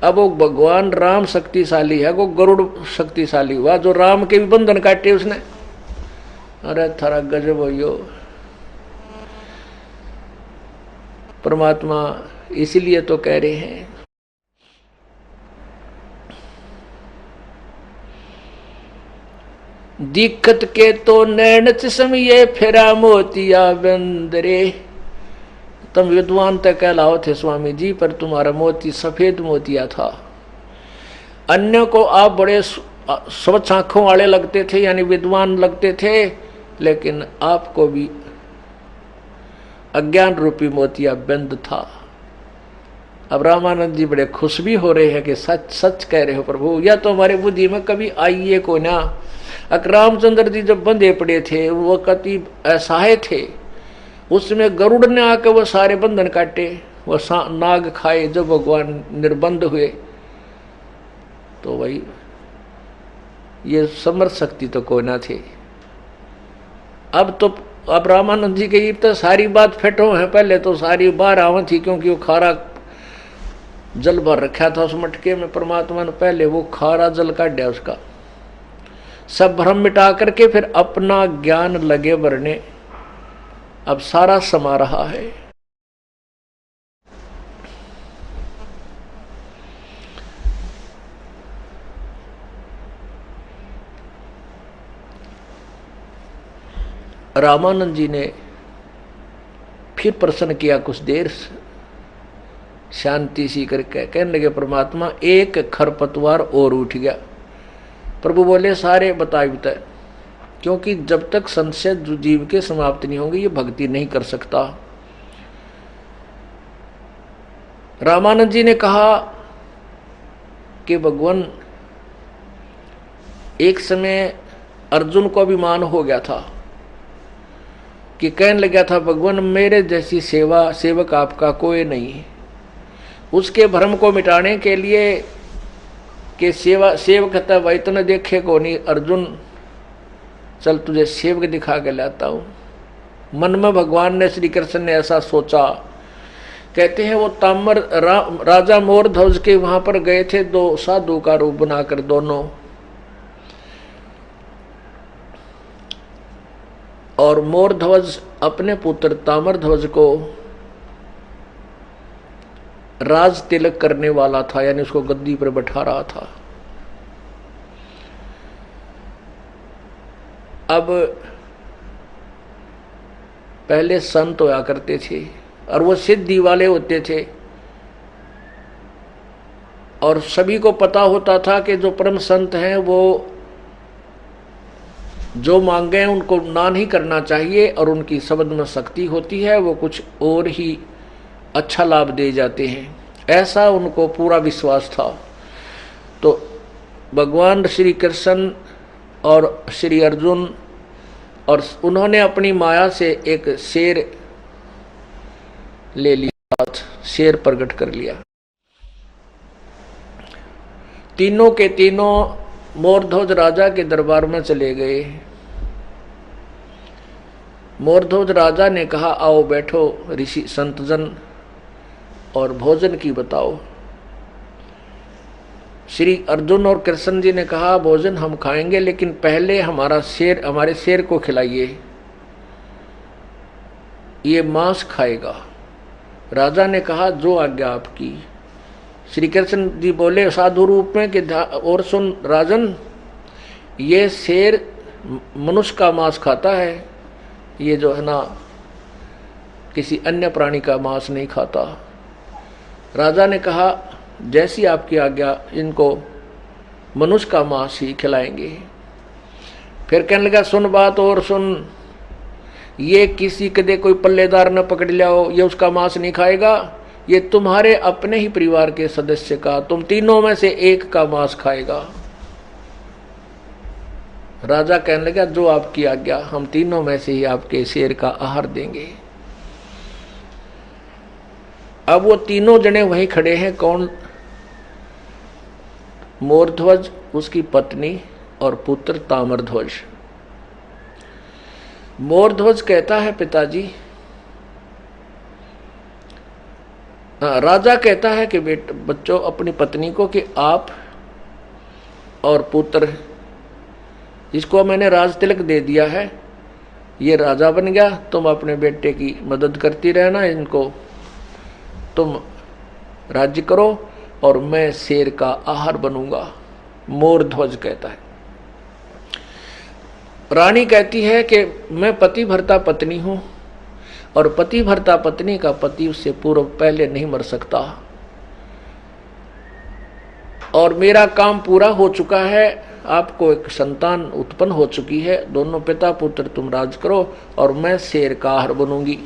S1: अब वो भगवान राम शक्तिशाली है, वो गरुड़ शक्तिशाली हुआ जो राम के भी बंधन काटे उसने। अरे थारा गजब हो यो परमात्मा। इसीलिए तो कह रहे हैं दिक्कत के तो नैन चश्मिए फेरा मोतिया बंदरे। तुम विद्वान तक कहलाओ थे स्वामी जी, पर तुम्हारा मोती सफेद मोतिया था। अन्य को आप बड़े स्वच्छ आंखों वाले लगते थे, यानी विद्वान लगते थे, लेकिन आपको भी अज्ञान रूपी मोतिया बंद था। अब रामानंद जी बड़े खुश भी हो रहे हैं कि सच सच कह रहे हो प्रभु, या तो हमारे बुद्धि में कभी आइए को ना। रामचंद्र जी जब बंधे पड़े थे वो कति असहाय थे, उसमें गरुड़ ने आकर वो सारे बंधन काटे, वो नाग खाए। जब भगवान निर्बंध हुए तो वही ये समर्थ शक्ति तो कोई ना थे। अब रामानंद जी के तो सारी बात फेटो है, पहले तो सारी बार आवा थी, क्योंकि वो खारा जल भर रखा था उस मटके में। परमात्मा ने पहले वो खारा जल काटा, उसका सब भ्रम मिटा करके फिर अपना ज्ञान लगे भरने। अब सारा समा रहा है। रामानंद जी ने फिर प्रश्न किया, कुछ देर शांति सी करके कहने लगे परमात्मा एक खरपतवार और उठ गया। प्रभु बोले सारे बताए, क्योंकि जब तक संशय जीव के समाप्त नहीं होंगे ये भक्ति नहीं कर सकता। रामानंद जी ने कहा कि भगवान एक समय अर्जुन को अभिमान हो गया था कि कहने लगा था भगवान मेरे जैसी सेवक आपका कोई नहीं। उसके भ्रम को मिटाने के लिए कि सेवक कहता भाई तूने देखे को नहीं अर्जुन, चल तुझे सेवक दिखा के लाता हूं। मन में भगवान ने श्री कृष्ण ने ऐसा सोचा। कहते हैं वो ताम्र राजा मोर ध्वज के वहां पर गए थे, दो साधु का रूप बनाकर दोनों, और मोर ध्वज अपने पुत्र ताम्र ध्वज को राज तिलक करने वाला था, यानी उसको गद्दी पर बैठा रहा था। अब पहले संत होया करते थे और वो सिद्धि वाले होते थे, और सभी को पता होता था कि जो परम संत हैं वो जो मांगे उनको ना नहीं करना चाहिए, और उनकी शब्द में शक्ति होती है, वो कुछ और ही अच्छा लाभ दे जाते हैं, ऐसा उनको पूरा विश्वास था। तो भगवान श्री कृष्ण और श्री अर्जुन, और उन्होंने अपनी माया से एक शेर ले लिया, शेर प्रकट कर लिया। तीनों के तीनों मोरध्वज राजा के दरबार में चले गए। मोरध्वज राजा ने कहा आओ बैठो ऋषि संतजन और भोजन की बताओ। श्री अर्जुन और कृष्ण जी ने कहा भोजन हम खाएंगे, लेकिन पहले हमारे शेर को खिलाइए, ये मांस खाएगा। राजा ने कहा जो आज्ञा आपकी। श्री कृष्ण जी बोले साधु रूप में कि और सुन राजन, ये शेर मनुष्य का मांस खाता है, ये जो है ना किसी अन्य प्राणी का मांस नहीं खाता। राजा ने कहा जैसी आपकी आज्ञा, इनको मनुष्य का मांस ही खिलाएंगे। फिर कहने लगा सुन बात और सुन, ये किसी कदे कोई पल्लेदार न पकड़ लिया हो, ये उसका मांस नहीं खाएगा, ये तुम्हारे अपने ही परिवार के सदस्य का, तुम तीनों में से एक का मांस खाएगा। राजा कहने लगा जो आपकी आज्ञा, हम तीनों में से ही आपके शेर का आहार देंगे। अब वो तीनों जने वहीं खड़े हैं। कौन? मोरध्वज, उसकी पत्नी और पुत्र ताम्रध्वज। मोरध्वज कहता है पिताजी, राजा कहता है कि बच्चों अपनी पत्नी को कि आप और पुत्र, जिसको मैंने राज तिलक दे दिया है, ये राजा बन गया, तुम अपने बेटे की मदद करती रहना, इनको तुम राज्य करो और मैं शेर का आहार बनूंगा। मोरध्वज कहता है। रानी कहती है कि मैं पति भरता पत्नी हूं और पति भरता पत्नी का पति उससे पूर्व पहले नहीं मर सकता, और मेरा काम पूरा हो चुका है, आपको एक संतान उत्पन्न हो चुकी है, दोनों पिता पुत्र तुम राज करो और मैं शेर का आहार बनूंगी।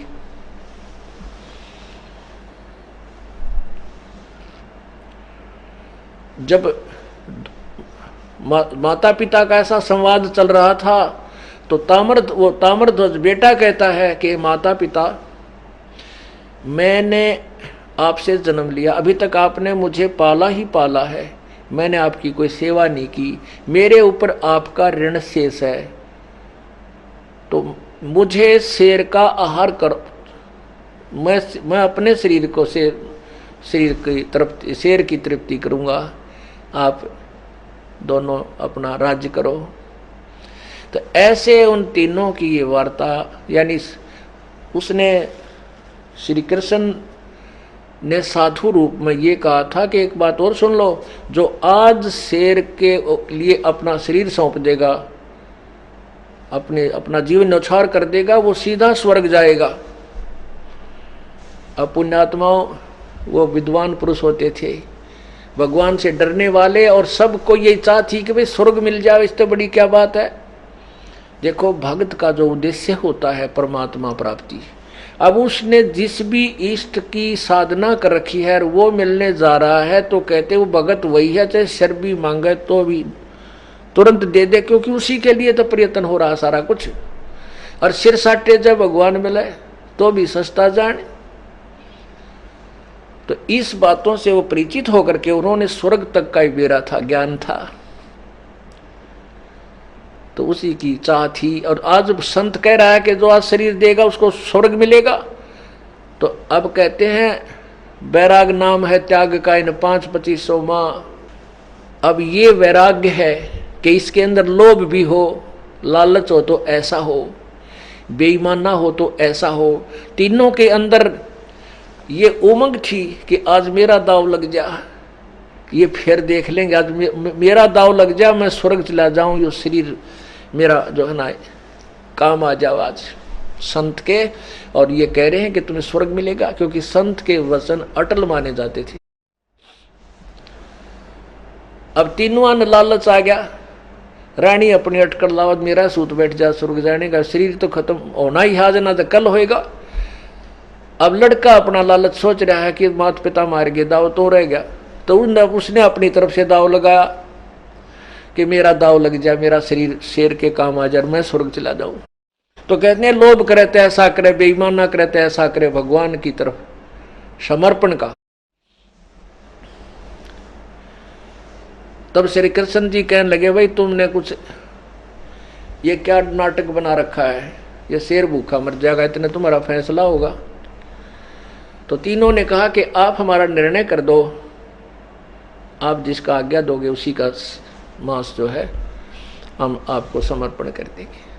S1: जब माता पिता का ऐसा संवाद चल रहा था तो ताम्रध्वज बेटा कहता है कि माता पिता, मैंने आपसे जन्म लिया, अभी तक आपने मुझे पाला ही पाला है, मैंने आपकी कोई सेवा नहीं की, मेरे ऊपर आपका ऋण शेष है, तो मुझे शेर का आहार करो। मैं अपने शरीर को शरीर की तृप्ति, शेर की तृप्ति करूँगा, आप दोनों अपना राज्य करो। तो ऐसे उन तीनों की ये वार्ता, यानी उसने श्री कृष्ण ने साधु रूप में ये कहा था कि एक बात और सुन लो, जो आज शेर के लिए अपना शरीर सौंप देगा, अपना जीवन न्यौछावर कर देगा, वो सीधा स्वर्ग जाएगा। अब पुण्यात्माओं, वो विद्वान पुरुष होते थे, भगवान से डरने वाले, और सबको ये इच्छा थी कि भाई स्वर्ग मिल जाए, इससे बड़ी क्या बात है। देखो, भक्त का जो उद्देश्य होता है परमात्मा प्राप्ति, अब उसने जिस भी इष्ट की साधना कर रखी है और वो मिलने जा रहा है, तो कहते वो भगत वही है, चाहे सिर भी मांगे तो भी तुरंत दे दे, क्योंकि उसी के लिए तो प्रयत्न हो रहा सारा कुछ। और सिर साटे जब भगवान मिले तो भी सस्ता जाने। तो इस बातों से वो परिचित होकर के उन्होंने स्वर्ग तक का ही बेरा था, ज्ञान था, तो उसी की चाह थी। और आज संत कह रहा है कि जो आज शरीर देगा उसको स्वर्ग मिलेगा। तो अब कहते हैं वैराग नाम है त्याग का इन 5-2500 माह। अब ये वैराग्य है कि इसके अंदर लोभ भी हो, लालच हो तो ऐसा हो, बेईमान ना हो तो ऐसा हो। तीनों के अंदर ये उमंग थी कि आज मेरा दाव लग जा, ये फिर देख लेंगे, आज मेरा दाव लग जा, मैं स्वर्ग चला जाऊं, ये शरीर मेरा जो है ना काम आ जाओ आज संत के। और ये कह रहे हैं कि तुम्हें स्वर्ग मिलेगा, क्योंकि संत के वचन अटल माने जाते थे। अब तीनों ने लालच आ गया, रानी अपनी अटकड़ लावत, मेरा सूत बैठ जा, स्वर्ग जाने का शरीर तो खत्म होना ही आज, ना तो कल होएगा। अब लड़का अपना लालच सोच रहा है कि माता पिता मार गए, दाव तो रह गया, तो उसने अपनी तरफ से दाव लगाया कि मेरा दाव लग जाए, मेरा शरीर शेर के काम आ जाए, मैं स्वर्ग चला जाऊं। तो कहते हैं लोभ करे तो ऐसा करे, बेईमान ना करे तो ऐसा करे, भगवान की तरफ समर्पण का। तब श्री कृष्ण जी कहने लगे, भाई तुमने कुछ ये क्या नाटक बना रखा है, ये शेर भूखा मर जाएगा, इतने तुम्हारा फैसला होगा। तो तीनों ने कहा कि आप हमारा निर्णय कर दो, आप जिसका आज्ञा दोगे उसी का मांस जो है हम आपको समर्पण कर देंगे।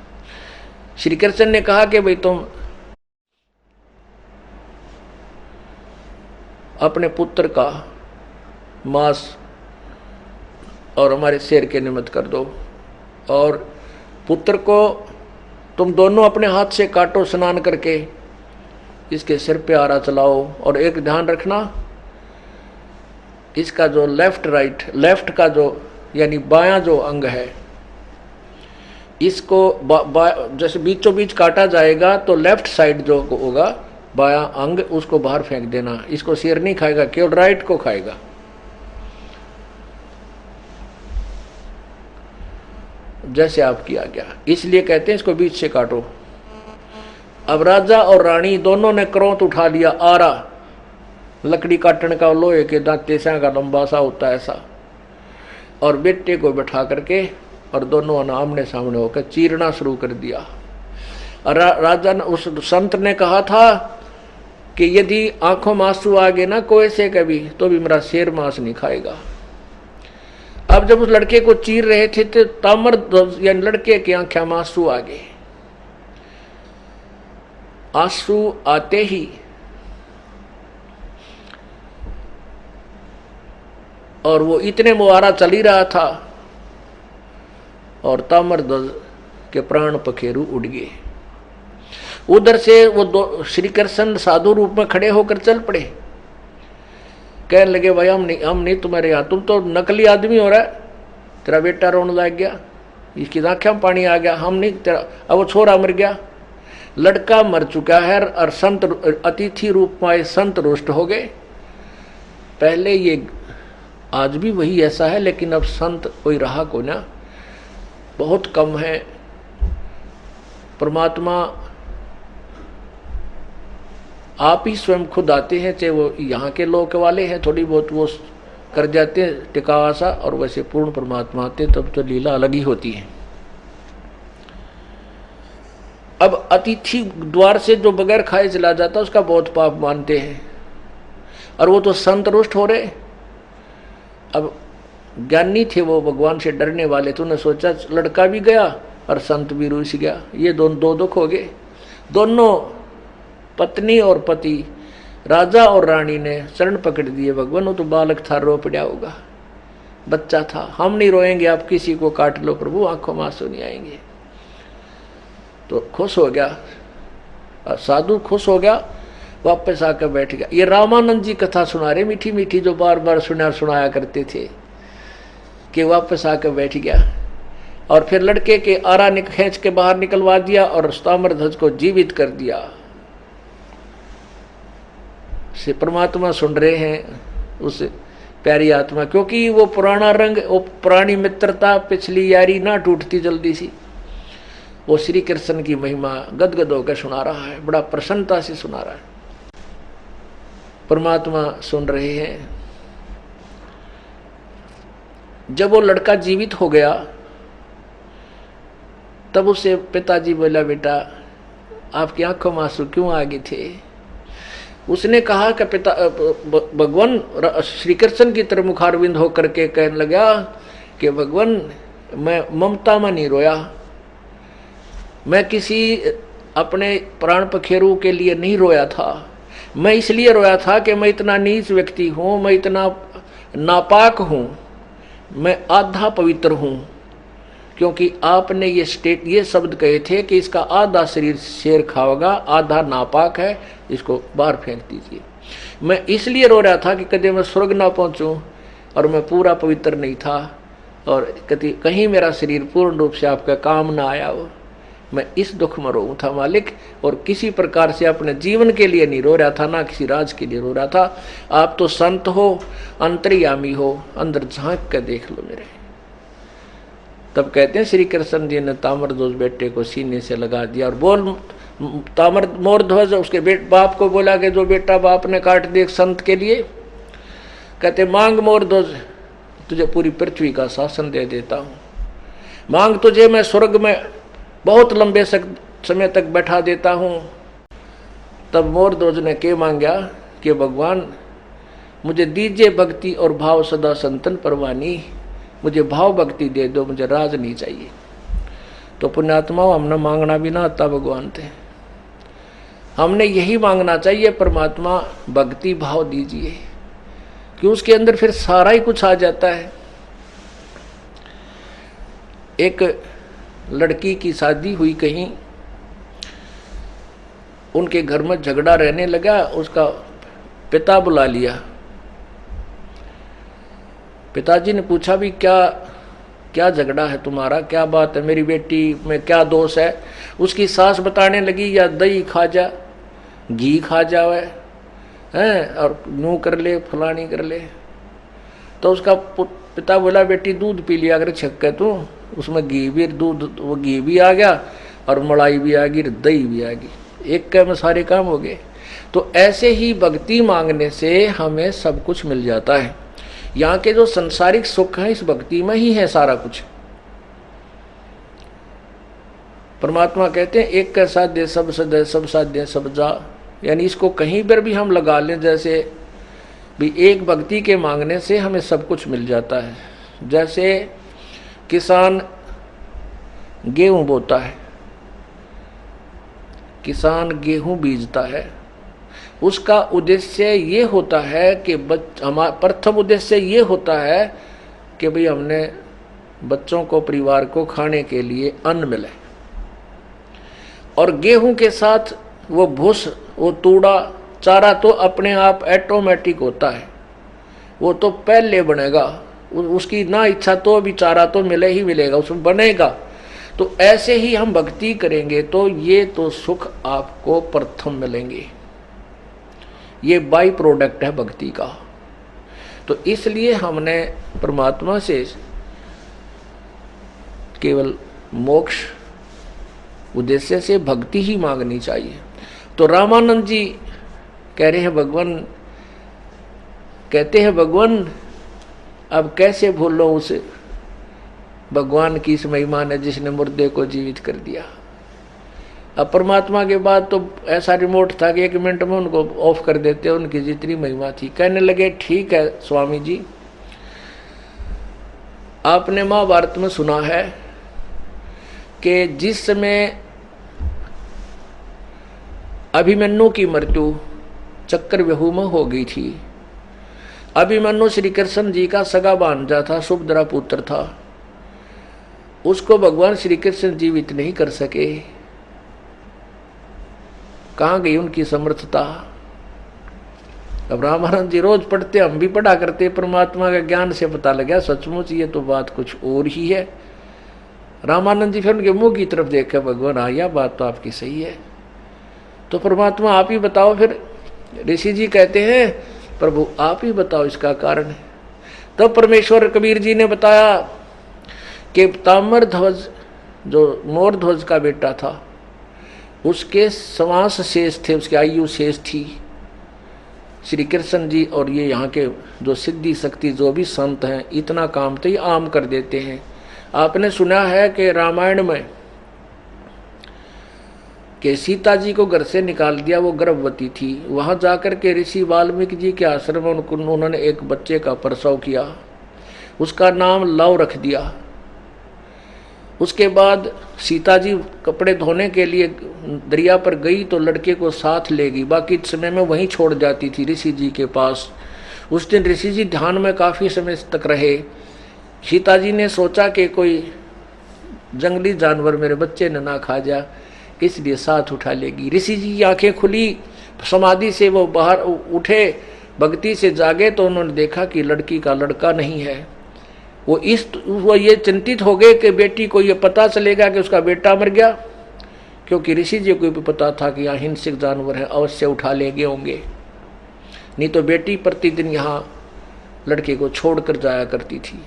S1: श्री कृष्ण ने कहा कि भाई तुम अपने पुत्र का मांस और हमारे शेर के निमित्त कर दो, और पुत्र को तुम दोनों अपने हाथ से काटो, स्नान करके इसके सिर पे आरा चलाओ। और एक ध्यान रखना, इसका जो लेफ्ट का जो यानी बायां जो अंग है, इसको जैसे बीचों बीच काटा जाएगा तो लेफ्ट साइड जो होगा बायां अंग, उसको बाहर फेंक देना। इसको शेर नहीं खाएगा, केवल राइट को खाएगा। जैसे आप किया गया, इसलिए कहते हैं इसको बीच से काटो। अब राजा और रानी दोनों ने क्रोध उठा लिया, आरा लकड़ी काटने का, लोहे के दांते से का लंबा सा होता है ऐसा, और बेटे को बैठा करके और दोनों आमने सामने होकर चीरना शुरू कर दिया। राजा ने, उस संत ने कहा था कि यदि आंखों में आंसू आ गए ना कोई से कभी, तो भी मेरा शेर मांस नहीं खाएगा। अब जब उस लड़के को चीर रहे थे तो तामर यानी लड़के की आंखें में आंसू आ गए। आंसू आते ही और वो इतने मुहारा चल ही रहा था और ताम्रध्वज के प्राण पखेरु उड़ गए। उधर से वो दो श्री कृष्ण साधु रूप में खड़े होकर चल पड़े, कहने लगे भाई हम नहीं तुम्हारे यहाँ, तुम तो नकली आदमी हो रहा है, तेरा बेटा रोने लग गया, इसकी आंखें में पानी आ गया, हम नहीं तेरा, अब वो छोरा मर गया, लड़का मर चुका है। और संत अतिथि रूप में आए संत रुष्ट हो गए। पहले ये आज भी वही ऐसा है, लेकिन अब संत कोई रहा को ना, बहुत कम है। परमात्मा आप ही स्वयं खुद आते हैं, चाहे वो यहाँ के लोग वाले हैं, थोड़ी बहुत वो कर जाते हैं टिकावा सा, और वैसे पूर्ण परमात्मा आते तब तो लीला अलग ही होती है। अब अतिथि द्वार से जो बगैर खाए चला जाता उसका बहुत पाप मानते हैं, और वो तो संतुष्ट हो रहे। अब ज्ञानी थे वो, भगवान से डरने वाले, तो उन्हें सोचा लड़का भी गया और संत भी रूस गया, ये दो दुख हो गए। दोनों पत्नी और पति, राजा और रानी ने शरण पकड़ दिए भगवान, वो तो बालक था, रो पड़ा होगा, बच्चा था, हम नहीं रोएंगे, आप किसी को काट लो प्रभु, आंखों में आंसू नहीं आएंगे। तो खुश हो गया, साधु खुश हो गया, वापस आकर बैठ गया। ये रामानंद जी कथा सुना रहे, मीठी मीठी, जो बार बार सुनाया करते थे, कि वापस आकर बैठ गया और फिर लड़के के आरा खींच के बाहर निकलवा दिया और ताम्रध्वज को जीवित कर दिया। से परमात्मा सुन रहे हैं उस प्यारी आत्मा, क्योंकि वो पुराना रंग, वो पुरानी मित्रता, पिछली यारी ना टूटती जल्दी सी। वो श्री कृष्ण की महिमा गदगद होकर सुना रहा है, बड़ा प्रसन्नता से सुना रहा है। परमात्मा सुन रहे हैं। जब वो लड़का जीवित हो गया तब उसे पिताजी बोला, बेटा आपकी आंखों में आंसू क्यों आ गए थे? उसने कहा कि पिता, भगवान श्री कृष्ण की तरफ मुखारविंद होकर के कहने लगा कि भगवान मैं ममता में नहीं रोया, मैं किसी अपने प्राण पखेरु के लिए नहीं रोया था, मैं इसलिए रोया था कि मैं इतना नीच व्यक्ति हूँ, मैं इतना नापाक हूँ, मैं आधा पवित्र हूँ, क्योंकि आपने ये शब्द कहे थे कि इसका आधा शरीर शेर खाओगा, आधा नापाक है, इसको बाहर फेंक दीजिए। मैं इसलिए रो रहा था कि कभी मैं स्वर्ग ना पहुँचूँ, और मैं पूरा पवित्र नहीं था, और कहीं मेरा शरीर पूर्ण रूप से आपका काम ना आया हो, मैं इस दुख में रो था मालिक। और किसी प्रकार से अपने जीवन के लिए नहीं रो रहा था, ना किसी राज के लिए रो रहा था। आप तो संत हो, अंतर्यामी हो, अंदर झांक कर देख लो मेरे। तब कहते हैं श्री कृष्ण जी ने ताम्रध्वज बेटे को सीने से लगा दिया और बोल, मोरध्वज उसके बाप को बोला कि जो बेटा बाप ने काट दिया संत के लिए, कहते मांग मोरध्वज, तुझे पूरी पृथ्वी का शासन दे देता हूँ, मांग तुझे मैं स्वर्ग में बहुत लंबे समय तक बैठा देता हूँ। तब मोरध्वज ने क्या मांगा कि भगवान मुझे दीजिए भक्ति और भाव सदा संतन परवानी, मुझे भाव भक्ति दे दो, मुझे राज नहीं चाहिए। तो पुण्यात्मा हमने मांगना भी ना आता भगवान थे, हमने यही मांगना चाहिए, परमात्मा भक्ति भाव दीजिए, कि उसके अंदर फिर सारा ही कुछ आ जाता है। एक लड़की की शादी हुई कहीं, उनके घर में झगड़ा रहने लगा, उसका पिता बुला लिया। पिताजी ने पूछा भी क्या झगड़ा है तुम्हारा, क्या बात है, मेरी बेटी में क्या दोष है? उसकी सास बताने लगी या दही खा जा, घी खा जावे हैं और नू कर ले फलानी कर ले। तो उसका पिता बोला बेटी दूध पी लिया अगर छक्के तू, उसमें घी भी दूध वो घी भी आ गया और मलाई भी आ गई दही भी आ गई, एक के में सारे काम हो गए। तो ऐसे ही भक्ति मांगने से हमें सब कुछ मिल जाता है। यहाँ के जो संसारिक सुख है इस भक्ति में ही है सारा कुछ। परमात्मा कहते हैं एक का साध्य सब सदय सब साध्य सब जा, यानी इसको कहीं पर भी हम लगा लें, जैसे भी एक भक्ति के मांगने से हमें सब कुछ मिल जाता है। जैसे किसान गेहूं बोता है, किसान गेहूं बीजता है, उसका उद्देश्य ये होता है कि प्रथम उद्देश्य ये होता है कि भाई हमने बच्चों को परिवार को खाने के लिए अन्न मिले। और गेहूं के साथ वो भूस वो तूड़ा चारा तो अपने आप ऑटोमेटिक होता है, वो तो पहले बनेगा, उसकी ना इच्छा तो भी चारा तो मिले ही मिलेगा, उसमें बनेगा। तो ऐसे ही हम भक्ति करेंगे तो ये तो सुख आपको प्रथम मिलेंगे, ये बाई प्रोडक्ट है भक्ति का। तो इसलिए हमने परमात्मा से केवल मोक्ष उद्देश्य से भक्ति ही मांगनी चाहिए। तो रामानंद जी कह रहे हैं भगवान, कहते हैं भगवान अब कैसे भूलो उस भगवान की इस महिमा ने जिसने मुर्दे को जीवित कर दिया। अब परमात्मा के बाद तो ऐसा रिमोट था कि 1 मिनट में उनको ऑफ कर देते, उनकी जितनी महिमा थी। कहने लगे ठीक है स्वामी जी, आपने महाभारत में सुना है कि जिस समय अभिमन्यु की मृत्यु चक्रव्यूह में हो गई थी, अभिमन्यु श्री कृष्ण जी का सगा भांजा था, सुभद्रा पुत्र था, उसको भगवान श्री कृष्ण जीवित नहीं कर सके। कहाँ गई उनकी समर्थता? अब रामानंद जी रोज पढ़ते, हम भी पढ़ा करते, परमात्मा का ज्ञान से पता लगा सचमुच ये तो बात कुछ और ही है। रामानंद जी फिर उनके मुंह की तरफ देखकर भगवान हाँ यह बात तो आपकी सही है, तो परमात्मा आप ही बताओ। फिर ऋषि जी कहते हैं प्रभु आप ही बताओ इसका कारण है। तब परमेश्वर कबीर जी ने बताया कि ताम्र ध्वज जो मोर ध्वज का बेटा था, उसके श्वास शेष थे, उसकी आयु शेष थी। श्री कृष्ण जी और ये यहाँ के जो सिद्धि शक्ति जो भी संत हैं इतना काम तो ये आम कर देते हैं। आपने सुना है कि रामायण में कि सीता जी को घर से निकाल दिया, वो गर्भवती थी, वहां जाकर के ऋषि वाल्मीकि जी के आश्रम में उन्होंने एक बच्चे का प्रसव किया, उसका नाम लव रख दिया। उसके बाद सीता जी कपड़े धोने के लिए दरिया पर गई तो लड़के को साथ ले गई, बाकी समय में वहीं छोड़ जाती थी ऋषि जी के पास। उस दिन ऋषि जी ध्यान में काफ़ी समय तक रहे। सीता जी ने सोचा कि कोई जंगली जानवर मेरे बच्चे ने ना खा जा, इसलिए साथ उठा लेगी। ऋषि जी की आंखें खुली, समाधि से वो बाहर उठे, भक्ति से जागे तो उन्होंने देखा कि लड़की का लड़का नहीं है। वो ये चिंतित हो गए कि बेटी को ये पता चलेगा कि उसका बेटा मर गया, क्योंकि ऋषि जी को भी पता था कि यहाँ हिंसक जानवर है, अवश्य उठा लेंगे होंगे, नहीं तो बेटी प्रतिदिन यहाँ लड़के को छोड़कर जाया करती थी।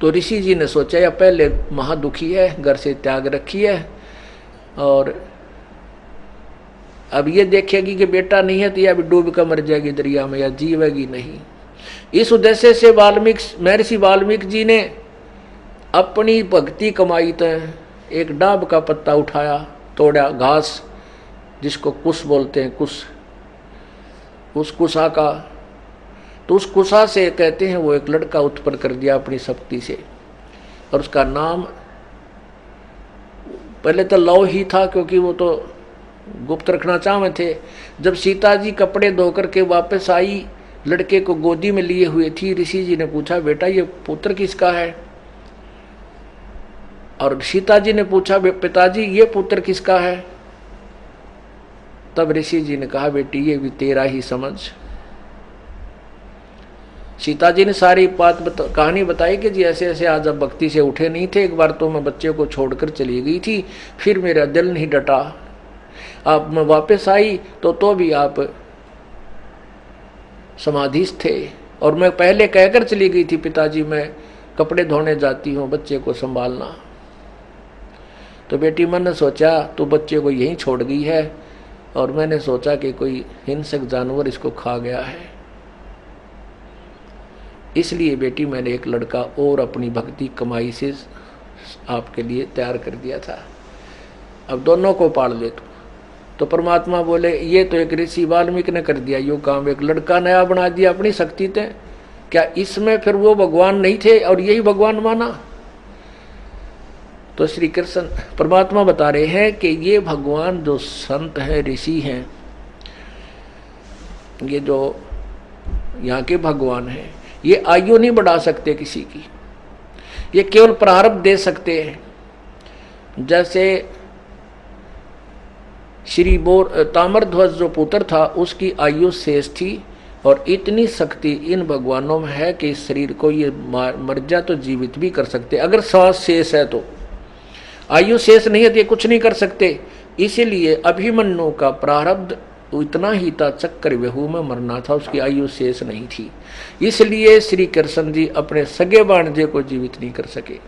S1: तो ऋषि जी ने सोचा या पहले महादुखी है, घर से त्याग रखी है, और अब ये देखेगी कि बेटा नहीं है तो यह अभी डूब कर मर जाएगी दरिया में या जीवेगी नहीं। इस उद्देश्य से महर्षि वाल्मीकि जी ने अपनी भक्ति कमाई तो एक डाब का पत्ता उठाया, तोड़ा, घास जिसको कुश बोलते हैं, कुश, उस कुशा का, तो उस कुशा से कहते हैं वो एक लड़का उत्पन्न कर दिया अपनी शक्ति से, और उसका नाम पहले तो लव ही था क्योंकि वो तो गुप्त रखना चाहते थे। जब सीता जी कपड़े धो करके वापस आई, लड़के को गोदी में लिए हुए थी, ऋषि जी ने पूछा बेटा ये पुत्र किसका है? और सीता जी ने पूछा पिताजी ये पुत्र किसका है? तब ऋषि जी ने कहा बेटी ये भी तेरा ही समझ। सीता जी ने सारी कहानी बताई कि जी ऐसे ऐसे आज अब भक्ति से उठे नहीं थे, एक बार तो मैं बच्चे को छोड़कर चली गई थी, फिर मेरा दिल नहीं डटा, अब मैं वापस आई तो भी आप समाधिस्थ थे, और मैं पहले कहकर चली गई थी पिताजी मैं कपड़े धोने जाती हूँ, बच्चे को संभालना। तो बेटी मन ने सोचा तो बच्चे को यहीं छोड़ गई है, और मैंने सोचा कि कोई हिंसक जानवर इसको खा गया है, इसलिए बेटी मैंने एक लड़का और अपनी भक्ति कमाई से आपके लिए तैयार कर दिया था, अब दोनों को पाल ले तू। तो परमात्मा बोले ये तो एक ऋषि वाल्मीकि ने कर दिया यो काम, एक लड़का नया बना दिया अपनी शक्ति से, क्या इसमें फिर वो भगवान नहीं थे और यही भगवान माना? तो श्री कृष्ण परमात्मा बता रहे हैं कि ये भगवान जो संत हैं, ऋषि हैं, ये जो यहाँ के भगवान हैं, ये आयु नहीं बढ़ा सकते किसी की, ये केवल प्रारब्ध दे सकते हैं। जैसे श्री ताम्रध्वज जो पुत्र था उसकी आयु शेष थी, और इतनी शक्ति इन भगवानों में है कि इस शरीर को ये मर जा तो जीवित भी कर सकते, अगर श्वास शेष है तो। आयु शेष नहीं है तो ये कुछ नहीं कर सकते। इसीलिए अभिमन्यु का प्रारब्ध इतना ही था, चक्कर व्यूह में मरना था, उसकी आयु शेष नहीं थी, इसलिए श्री कृष्ण जी अपने सगे भांजे को जीवित नहीं कर सके।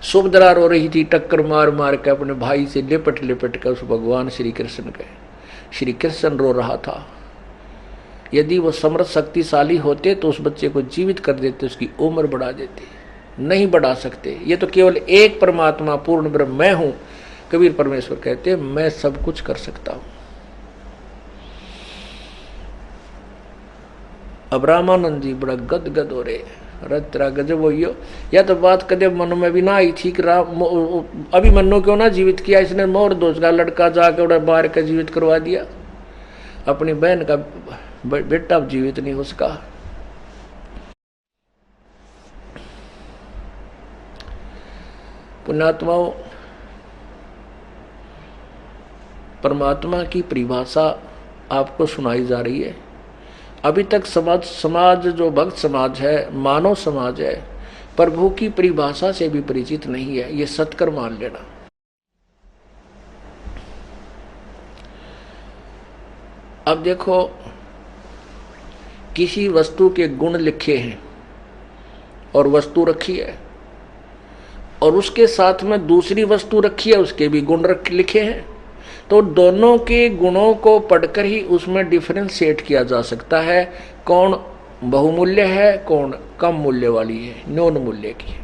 S1: सुभद्रा रो रही थी, टक्कर मार मार के अपने भाई से लिपट लिपट कर उस भगवान श्री कृष्ण के। श्री कृष्ण रो रहा था, यदि वो समर्थ शक्तिशाली होते तो उस बच्चे को जीवित कर देते, उसकी उम्र बढ़ा देते, नहीं बढ़ा सकते। ये तो केवल एक परमात्मा पूर्ण ब्रह्म मैं हूं, कबीर परमेश्वर कहते मैं सब कुछ कर सकता हूं। अब रामानंद जी बड़ा गदगद हो रहे, तेरा गजब हो, या तो बात कदे मन में भी ना आई थी कि अभी मनो क्यों ना जीवित किया इसने, मोर दोस्त का लड़का जाके उड़ा बाहर का जीवित करवा दिया, अपनी बहन का बेटा जीवित नहीं हो सका। पुण्यात्माओं, परमात्मा की परिभाषा आपको सुनाई जा रही है। अभी तक समाज जो भक्त समाज है, मानव समाज है, प्रभु की परिभाषा से भी परिचित नहीं है, ये सत्कर मान लेना। अब देखो, किसी वस्तु के गुण लिखे हैं और वस्तु रखी है, और उसके साथ में दूसरी वस्तु रखी है, उसके भी गुण लिखे हैं, तो दोनों के गुणों को पढ़कर ही उसमें डिफरेंशिएट किया जा सकता है, कौन बहुमूल्य है, कौन कम मूल्य वाली है, न्यून मूल्य की है।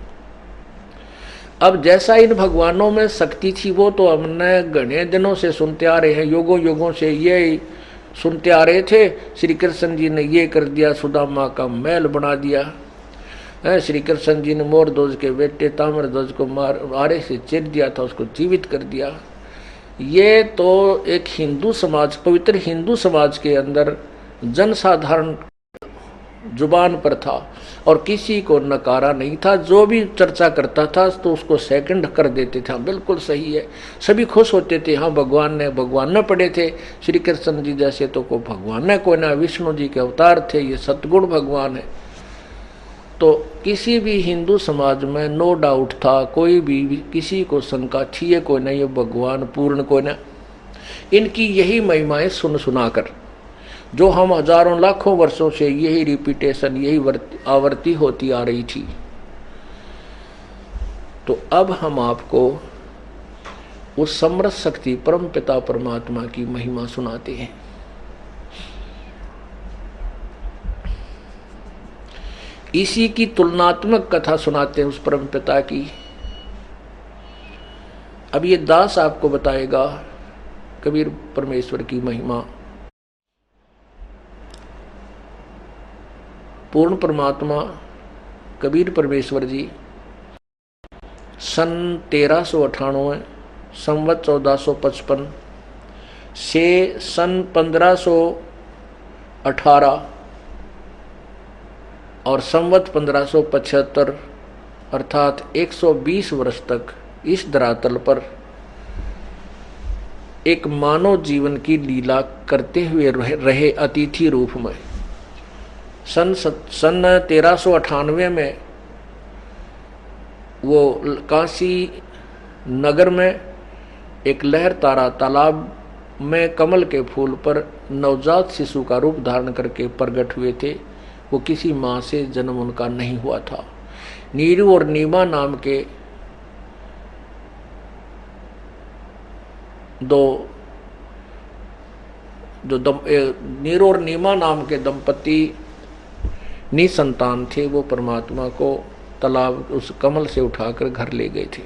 S1: अब जैसा इन भगवानों में शक्ति थी वो तो हमने घने दिनों से सुनते आ रहे हैं, युगों युगों से ये सुनते आ रहे थे। श्री कृष्ण जी ने ये कर दिया, सुदामा का महल बना दिया, श्री कृष्ण जी ने मोरध्वज के बेटे ताम्रध्वज को आरे से चीर दिया था, उसको जीवित कर दिया। ये तो एक हिंदू समाज, पवित्र हिंदू समाज के अंदर जनसाधारण जुबान पर था और किसी को नकारा नहीं था। जो भी चर्चा करता था तो उसको सेकंड कर देते थे, हाँ बिल्कुल सही है, सभी खुश होते थे, हाँ भगवान ने पढ़े थे श्री कृष्ण जी जैसे तो को भगवान ने कोई ना, विष्णु जी के अवतार थे, ये सतगुण भगवान है। तो किसी भी हिंदू समाज में नो डाउट था, कोई भी किसी को शंका थी है कोई नहीं, ये भगवान पूर्ण कोई ना। इनकी यही महिमाएं सुनाकर जो हम हजारों लाखों वर्षों से यही रिपीटेशन, यही आवृत्ति होती आ रही थी, तो अब हम आपको उस समर्थ शक्ति परम पिता परमात्मा की महिमा सुनाते हैं। इसी की तुलनात्मक कथा सुनाते हैं उस परम पिता की। अब ये दास आपको बताएगा कबीर परमेश्वर की महिमा। पूर्ण परमात्मा कबीर परमेश्वर जी सन 1398 संवत 1455 से सन 1518 और संवत 1575 अर्थात 120 वर्ष तक इस धरातल पर एक मानव जीवन की लीला करते हुए रहे अतिथि रूप में। सन 1398 में वो काशी नगर में एक लहर तारा तालाब में कमल के फूल पर नवजात शिशु का रूप धारण करके प्रकट हुए थे। वो किसी माँ से जन्म उनका नहीं हुआ था। नीरू और नीमा नाम के नीरू और नीमा नाम के दंपति निसंतान थे। वो परमात्मा को तालाब उस कमल से उठाकर घर ले गए थे।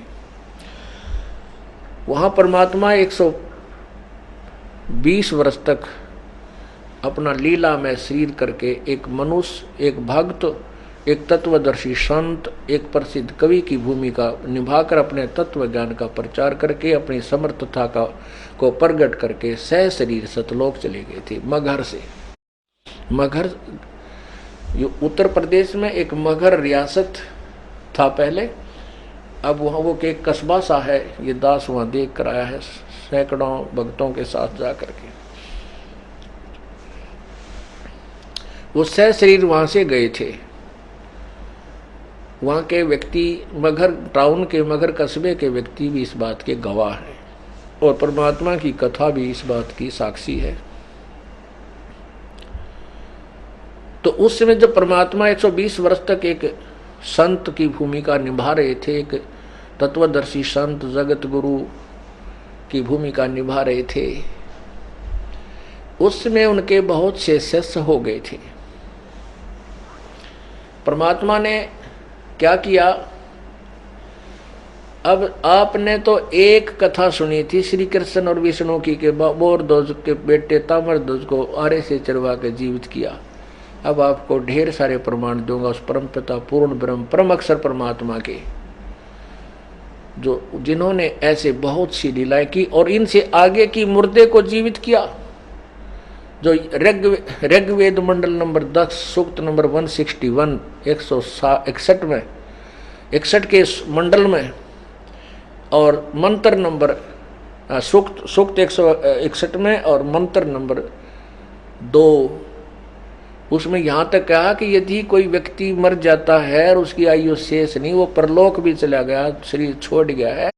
S1: वहां परमात्मा 120 वर्ष तक अपना लीला में शरीर करके एक मनुष्य, एक भक्त, एक तत्वदर्शी संत, एक प्रसिद्ध कवि की भूमिका निभाकर अपने तत्व ज्ञान का प्रचार करके अपनी समर्थता को प्रकट करके सह शरीर सतलोक चले गए थे। मगहर से, मगहर उत्तर प्रदेश में एक मगहर रियासत था पहले, अब वहाँ वो के कस्बा सा है। ये दास वहाँ देख कर आया है सैकड़ों भक्तों के साथ जा करके। वो सह शरीर वहाँ से गए थे। वहाँ के व्यक्ति, मगहर टाउन के, मगहर कस्बे के व्यक्ति भी इस बात के गवाह हैं और परमात्मा की कथा भी इस बात की साक्षी है। तो उस समय जब परमात्मा 120 वर्ष तक एक संत की भूमिका निभा रहे थे, एक तत्वदर्शी संत, जगत गुरु की भूमिका निभा रहे थे, उस समय उनके बहुत से शिष्य हो गए थे। परमात्मा ने क्या किया, अब आपने तो एक कथा सुनी थी श्री कृष्ण और विष्णु की के बोरध्वज के बेटे ताम्रध्वज को आरे से चढ़वा के जीवित किया। अब आपको ढेर सारे प्रमाण दूंगा उस परम पिता पूर्ण ब्रह्म परम अक्षर परमात्मा के, जो जिन्होंने ऐसे बहुत सी लीलाएं की और इनसे आगे की मुर्दे को जीवित किया। जो ऋग्वेद मंडल नंबर 10 सूक्त नंबर 161 161 में 61 के मंडल में और मंत्र नंबर सूक्त 161 में और मंत्र नंबर 2 उसमें यहाँ तक कहा कि यदि कोई व्यक्ति मर जाता है और उसकी आयु शेष नहीं, वो परलोक भी चला गया, शरीर छोड़ गया है,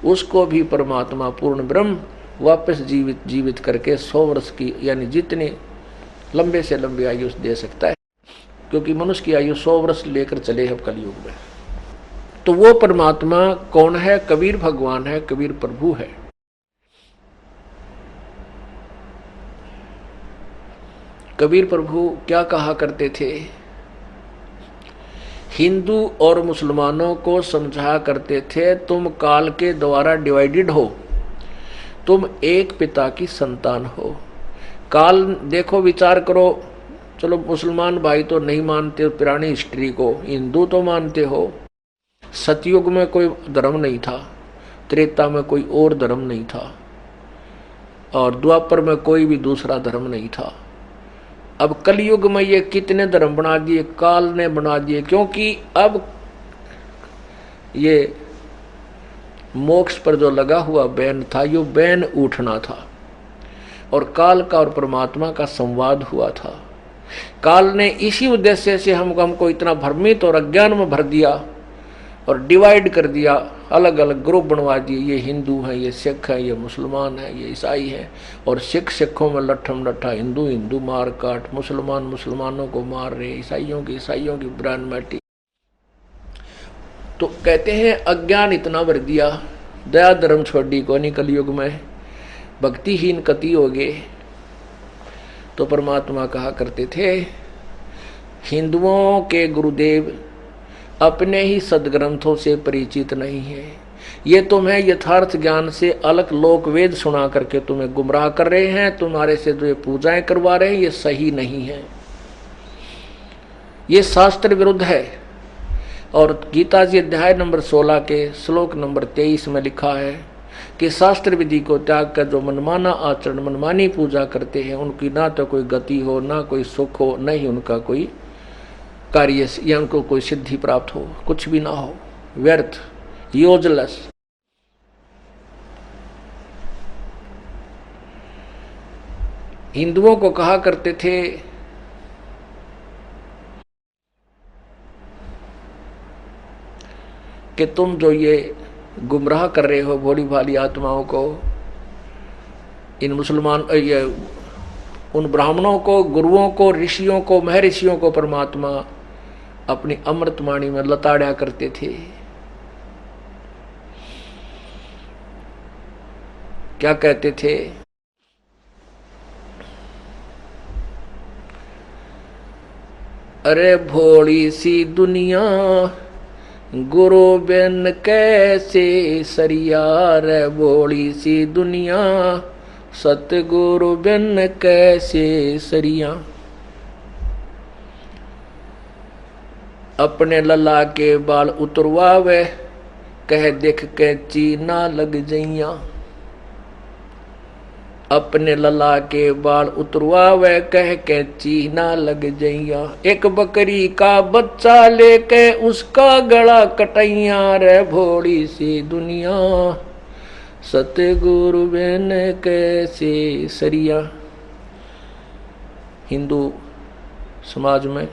S1: उसको भी परमात्मा पूर्ण ब्रह्म वापस जीवित करके 100 वर्ष की यानी जितनी लंबे से लंबी आयु दे सकता है, क्योंकि मनुष्य की आयु 100 वर्ष लेकर चले हैं कलयुग में। तो वो परमात्मा कौन है? कबीर भगवान है, कबीर प्रभु है। कबीर प्रभु क्या कहा करते थे? हिंदू और मुसलमानों को समझा करते थे, तुम काल के द्वारा डिवाइडेड हो, तुम एक पिता की संतान हो। काल देखो, विचार करो, चलो मुसलमान भाई तो नहीं मानते पुरानी हिस्ट्री को, हिंदू तो मानते हो। सतयुग में कोई धर्म नहीं था, त्रेता में कोई और धर्म नहीं था, और द्वापर में कोई भी दूसरा धर्म नहीं था। अब कलयुग में ये कितने धर्म बना दिए, काल ने बना दिए, क्योंकि अब ये मोक्ष पर जो लगा हुआ बैन था, यो बैन उठना था और काल का और परमात्मा का संवाद हुआ था। काल ने इसी उद्देश्य से हमको इतना भ्रमित और अज्ञान में भर दिया और डिवाइड कर दिया, अलग अलग ग्रुप बनवा दिए। ये हिंदू हैं, ये सिख हैं, ये मुसलमान हैं, ये ईसाई हैं, और सिखों में लट्ठम लट्ठा, हिंदू मार काट, मुसलमानों को मार रहे, ईसाइयों की ब्रांड मैटी। तो कहते हैं अज्ञान इतना भर दिया, दया धर्म छोड़ी को नहीं, कलयुग में भक्तिहीन कति हो गए। तो परमात्मा कहा करते थे, हिंदुओं के गुरुदेव अपने ही सदग्रंथों से परिचित नहीं है, ये तुम्हें यथार्थ ज्ञान से अलग लोक वेद सुना करके तुम्हें गुमराह कर रहे हैं, तुम्हारे से जो ये पूजाएं करवा रहे हैं ये सही नहीं है, ये शास्त्र विरुद्ध है। और गीता जी अध्याय नंबर 16 के श्लोक नंबर 23 में लिखा है कि शास्त्र विधि को त्याग कर जो मनमाना आचरण, मनमानी पूजा करते हैं, उनकी ना तो कोई गति हो, ना कोई सुख हो, न ही उनका कोई कार्य या उनको कोई सिद्धि प्राप्त हो, कुछ भी ना हो, व्यर्थ, यूजलेस। हिंदुओं को कहा करते थे कि तुम जो ये गुमराह कर रहे हो भोली भाली आत्माओं को, इन मुसलमान ये उन ब्राह्मणों को, गुरुओं को, ऋषियों को, महर्षियों को परमात्मा अपनी अमृतवाणी में लताड़ा करते थे। क्या कहते थे? अरे भोली सी दुनिया गुरु बिन कैसे सरिया, रे भोली सी दुनिया सतगुरु बिन कैसे सरिया। अपने लला के बाल उतरवावे, कह देख कैंची ना लग जइया। अपने लला के बाल उतरवावे, कह कैंची ना लग जइया। एक बकरी का बच्चा लेके उसका गला कटैया, रे भोली सी दुनिया सतगुरु बिन कैसे सरिया। हिंदू समाज में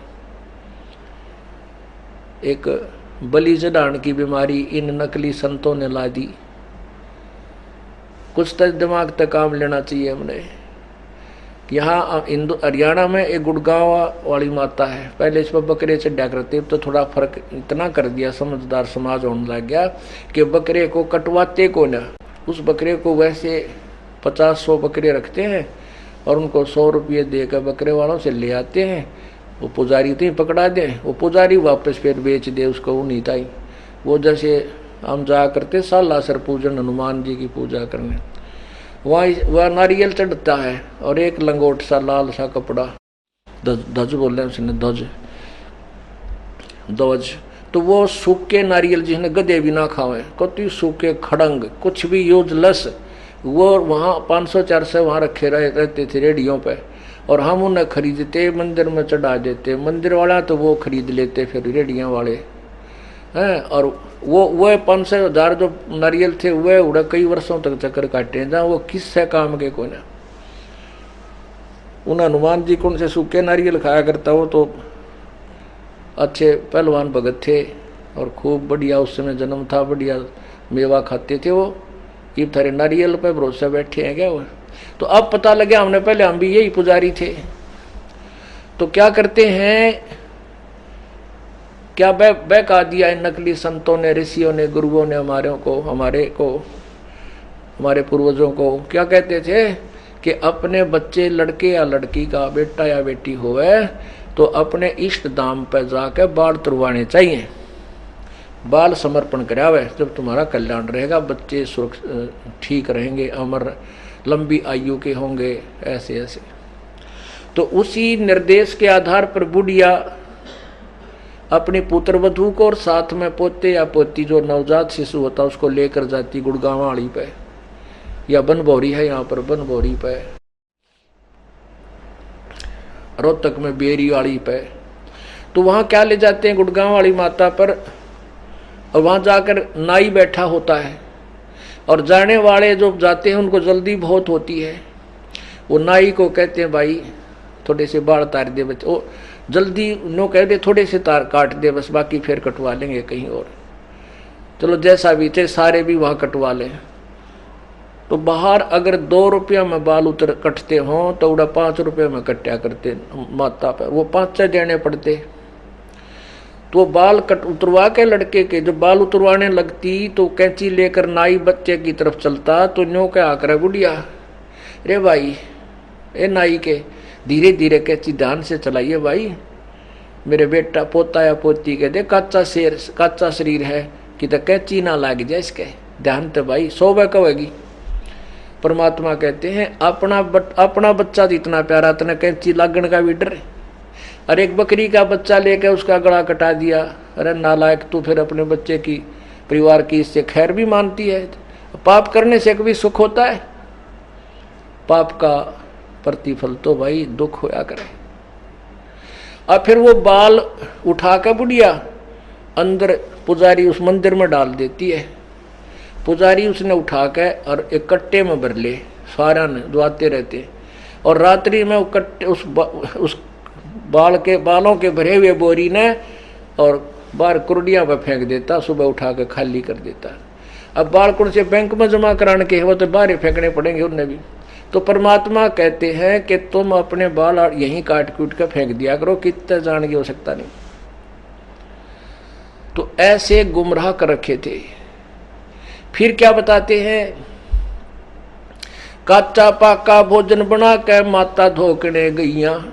S1: एक बलि जड़ान की बीमारी इन नकली संतों ने ला दी। कुछ तक दिमाग तक काम लेना चाहिए हमने। यहाँ हिंदू हरियाणा में एक गुड़गांव वाली माता है, पहले इस पर बकरे चढ़ा करते, अब तो थोड़ा फर्क इतना कर दिया, समझदार समाज होने लग गया कि बकरे को कटवाते को ना। उस बकरे को वैसे 50-100 बकरे रखते हैं और उनको 100 रुपये देकर बकरे वालों से ले आते हैं। वो पुजारी तो ही पकड़ा दे, वो पुजारी वापस फिर बेच दे उसको, वो नहीं था ही। वो जैसे हम जा करते सालासर पूजन हनुमान जी की पूजा करने, वह नारियल चढ़ता है और एक लंगोट सा लाल सा कपड़ा, ध्वज बोल उसने, ध्वज, तो वो सूखे नारियल जिसने गधे भी ना खावे, कति सूखे खड़ंग कुछ भी यूजलेस, वो वहाँ 500-400 वहाँ रखे रहते थे रेडियों पे, और हम उन्हें खरीदते मंदिर में चढ़ा देते। मंदिर वाला तो वो खरीद लेते फिर रेडियों वाले हैं, और वो 500-1000 जो नारियल थे वह उड़ा कई वर्षों तक चक्कर काटे, जहाँ वो किससे काम के को ना। उन हनुमान जी कौन से सूखे नारियल खाया करता, वो तो अच्छे पहलवान भगत थे और खूब बढ़िया उस समय जन्म था, बढ़िया मेवा खाते थे वो। ये थारे नारियल पे भरोसे बैठे हैं क्या वो? तो अब पता लगा हमने, पहले हम भी यही पुजारी थे। तो क्या करते हैं, क्या बहका दिया इन नकली संतों ने, ऋषियों ने, गुरुओं ने हमारे पूर्वजों को। क्या कहते थे कि अपने बच्चे लड़के या लड़की का, बेटा या बेटी होवे तो अपने इष्ट धाम पर जाकर बाल तुरवाने चाहिए, बाल समर्पण करावे, जब तुम्हारा कल्याण रहेगा, बच्चे ठीक रहेंगे, अमर लंबी आयु के होंगे, ऐसे ऐसे। तो उसी निर्देश के आधार पर बुढ़िया अपने पुत्र वधू को और साथ में पोते या पोती जो नवजात शिशु होता उसको लेकर जाती गुड़गांव वाली पे, या बनभौरी है यहाँ पर, बनभौरी पे, रोहतक में बेरी वाली पे। तो वहाँ क्या ले जाते हैं गुड़गांव वाली माता पर, और वहाँ जाकर नाई बैठा होता है, और जाने वाले जो जाते हैं उनको जल्दी बहुत होती है। वो नाई को कहते हैं भाई थोड़े से बाल तार दे बच्चे, वो जल्दी नो कह दे थोड़े से तार काट दे बस, बाकी फिर कटवा लेंगे कहीं और। चलो जैसा भी थे, सारे भी वहाँ कटवा लें। तो बाहर अगर 2 रुपया में बाल उतर कटते हों तो उड़ा 5 रुपये में कट्या करते माता पर, वो 5 देने पड़ते। तो बाल उतरवा के लड़के के जब बाल उतरवाने लगती तो कैंची लेकर नाई बच्चे की तरफ चलता, तो न्यों के आकर बुढ़िया, रे भाई ए नाई के धीरे धीरे कैंची ध्यान से चलाइए भाई, मेरे बेटा पोता या पोती के दे काचा शरीर है कि तो कैंची ना लाग जाए इसके, ध्यान तो भाई 100 बार कहेगी। परमात्मा कहते हैं अपना बच्चा इतना प्यारा, तना कैंची लागण का भी डर। अरे एक बकरी का बच्चा लेकर उसका गला कटा दिया, अरे नालायक तू फिर अपने बच्चे की परिवार की इससे खैर भी मानती है। पाप करने से कभी सुख होता है? पाप का प्रतिफल तो भाई दुख होया करे। और फिर वो बाल उठा कर बुढ़िया अंदर पुजारी उस मंदिर में डाल देती है। पुजारी उसने उठा के और एक कट्टे में भर ले, सारा ने जो आते रहते, और रात्रि में उस बालों के भरे हुए बोरी ने और बाहर कुर्डिया में फेंक देता, सुबह उठा के खाली कर देता। अब बाल कौन से बैंक में जमा कराने के वो तो बाहर ही फेंकने पड़ेंगे उन्हें भी। तो परमात्मा कहते हैं कि तुम अपने बाल यहीं काट कूट कर फेंक दिया करो, कितना जान हो सकता नहीं। तो ऐसे गुमराह कर रखे थे। फिर क्या बताते हैं, काचा पाका भोजन बना के माता धोकने गईया,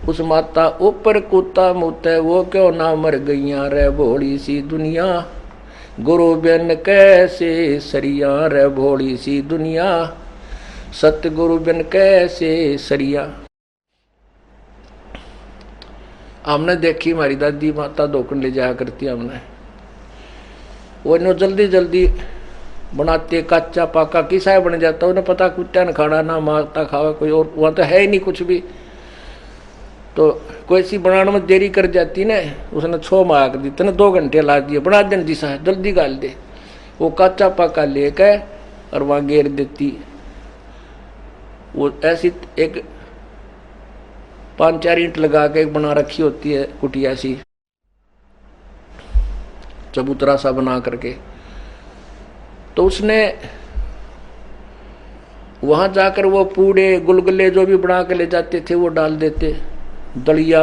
S1: उस माता ऊपर कुत्ता मुते वो क्यों ना मर गईया रे भोली सी दुनिया, गुरु बिन कैसे सरिया रे भोली सी दुनिया, सतगुरु बिन कैसे सरिया। हमने देखी हमारी दादी माता धोकन ले जाया करती, हमने वो नो जल्दी जल्दी बनाते, कच्चा पाका किसा बन जाता, उन्हें पता कुत्ता न खाना ना माता खावा कोई, और वहाँ तो है ही नहीं कुछ भी। तो कोई सी बनाने में देरी कर जाती ना, उसने 6 माह कर दी, तेने 2 घंटे ला दिए, बना देने जिसा है जल्दी गाल दे। वो कच्चा पाका लेकर और वहाँ घेर देती। वो ऐसी एक 5-4 ईंट लगा के एक बना रखी होती है कुटिया सी, चबूतरा सा बना करके। तो उसने वहां जाकर वो पूड़े गुलगुले जो भी बना के ले जाते थे वो डाल देते, दलिया।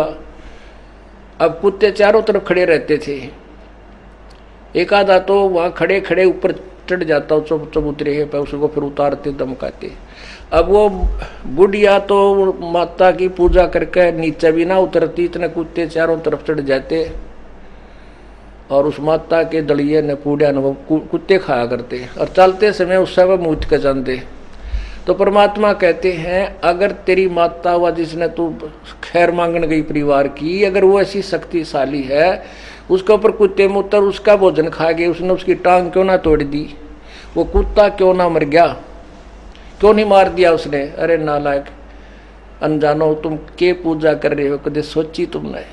S1: अब कुत्ते चारों तरफ खड़े रहते थे, एक आधा तो वहां खड़े खड़े ऊपर चढ़ जाता चबूतरे पे, उसको फिर उतारते धमकाते। अब वो बुढ़िया तो माता की पूजा करके नीचे भी ना उतरती, इतने कुत्ते चारों तरफ चढ़ जाते और उस माता के दलिये ने पूड़िया ने वो कुत्ते खाया करते, और चलते समय उससे वह मूत के जानते। तो परमात्मा कहते हैं, अगर तेरी माता व जिसने तू खैर मांगने गई परिवार की, अगर वो ऐसी शक्तिशाली है, उसके ऊपर कुत्ते मुतर उसका भोजन खा गए, उसने उसकी टांग क्यों ना तोड़ दी, वो कुत्ता क्यों ना मर गया, क्यों नहीं मार दिया उसने। अरे नालायक अनजानो, तुम के पूजा कर रहे हो, कदे सोची तुमने?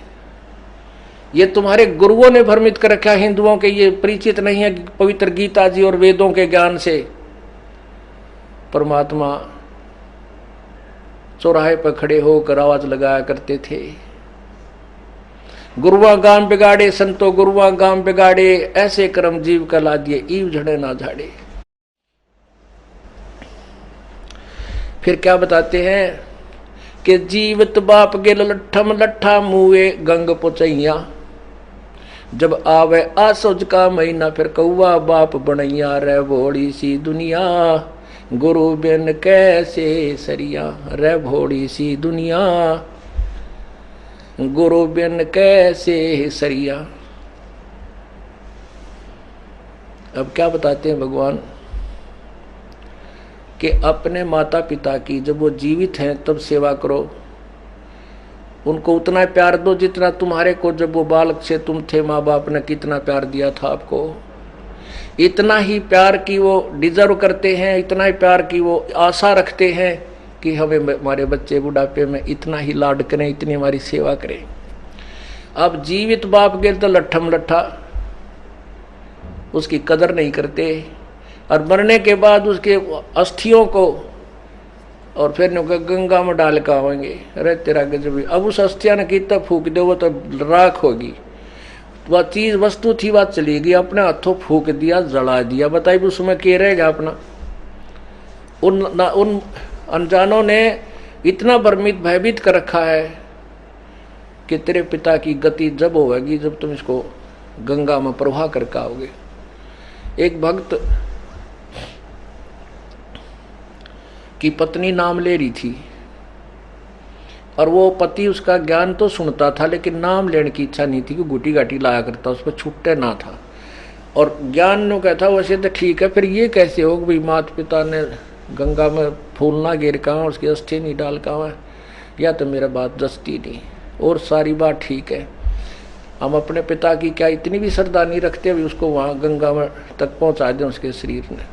S1: ये तुम्हारे गुरुओं ने भ्रमित कर रखा, हिंदुओं के ये परिचित नहीं है पवित्र गीता जी और वेदों के ज्ञान से। परमात्मा चौराहे पर खड़े होकर आवाज लगाया करते थे, गुरुआ गाम बिगाड़े संतो गुरुआ गाम बिगाड़े, ऐसे कर्म जीव का ला दिए ईव झड़े ना झाड़े। फिर क्या बताते हैं कि जीवत बाप गेल लट्ठम लट्ठा मुए गंग पुचैया, जब आवे आसोज का महीना फिर कौआ बाप बनैया रे भोड़ी सी दुनिया, गुरु बिन कैसे सरिया रे भोड़ी सी दुनिया, गुरु बिन कैसे सरिया। अब क्या बताते हैं भगवान कि अपने माता पिता की जब वो जीवित हैं तब सेवा करो, उनको उतना प्यार दो जितना तुम्हारे को जब वो बालक से तुम थे माँ बाप ने कितना प्यार दिया था आपको। इतना ही प्यार की वो डिजर्व करते हैं, इतना ही प्यार की वो आशा रखते हैं कि हमें हमारे बच्चे बुढ़ापे में इतना ही लाड करें, इतनी हमारी सेवा करें। अब जीवित बाप के तो लट्ठम लट्ठा, उसकी कदर नहीं करते, और मरने के बाद उसके अस्थियों को और फिर गंगा में डाल कर आएंगे। अरे तेरा गजब। अब उस अस्थिया ने कितना फूक दे वो तो राख होगी, वह चीज वस्तु थी वह चली गई, अपने हाथों फूक दिया जला दिया, बताइए उसमें क्या रहेगा अपना। उन अनजानों ने इतना भ्रमित भयभीत कर रखा है कि तेरे पिता की गति जब होगी जब तुम इसको गंगा में प्रवाह करके आओगे। एक भक्त की पत्नी नाम ले रही थी और वो पति उसका ज्ञान तो सुनता था लेकिन नाम लेने की इच्छा नहीं थी कि गुटी गाटी लाया करता, उस पर छुट्टे ना था। और ज्ञान ने कहता वैसे तो ठीक है, फिर ये कैसे हो भाई माता पिता ने गंगा में फूल ना गिर कहाँ, उसकी अस्थि नहीं डाल कहाँ, या तो मेरा बात दस्ती नहीं, और सारी बात ठीक है। हम अपने पिता की क्या इतनी भी श्रद्धा नहीं रखते अभी उसको वहाँ गंगा में तक पहुँचा दें उसके शरीर में।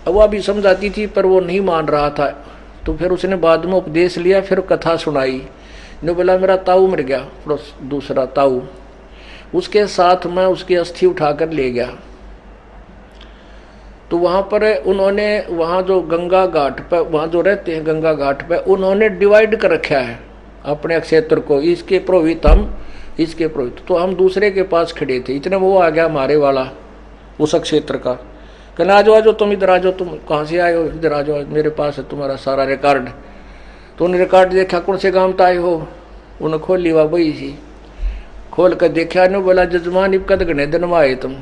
S1: अब वह भी समझाती थी पर वो नहीं मान रहा था, तो फिर उसने बाद में उपदेश लिया, फिर कथा सुनाई। ने बोला मेरा ताऊ मर गया, दूसरा ताऊ, उसके साथ मैं उसकी अस्थि उठाकर ले गया तो वहाँ पर उन्होंने, वहाँ जो गंगा घाट पर, वहाँ जो रहते हैं गंगा घाट पर, उन्होंने डिवाइड कर रखा है अपने क्षेत्र को, इसके पुरोहित हम, इसके पुरोहित। तो हम दूसरे के पास खड़े थे, इतने वो आ गया हमारे वाला उस क्षेत्र का, कहना आ जाओ तुम इधर आ जाओ, तुम कहाँ से आए हो, इधर आ जाओ, मेरे पास है तुम्हारा सारा रिकॉर्ड। तो उन्हें रिकॉर्ड देखा, कौन से गाँव आए हो, उन्हें खोल ली, वह वही थी। खोल कर देखा, ने बोला जजमान इब कद घने दिन में आए तुम,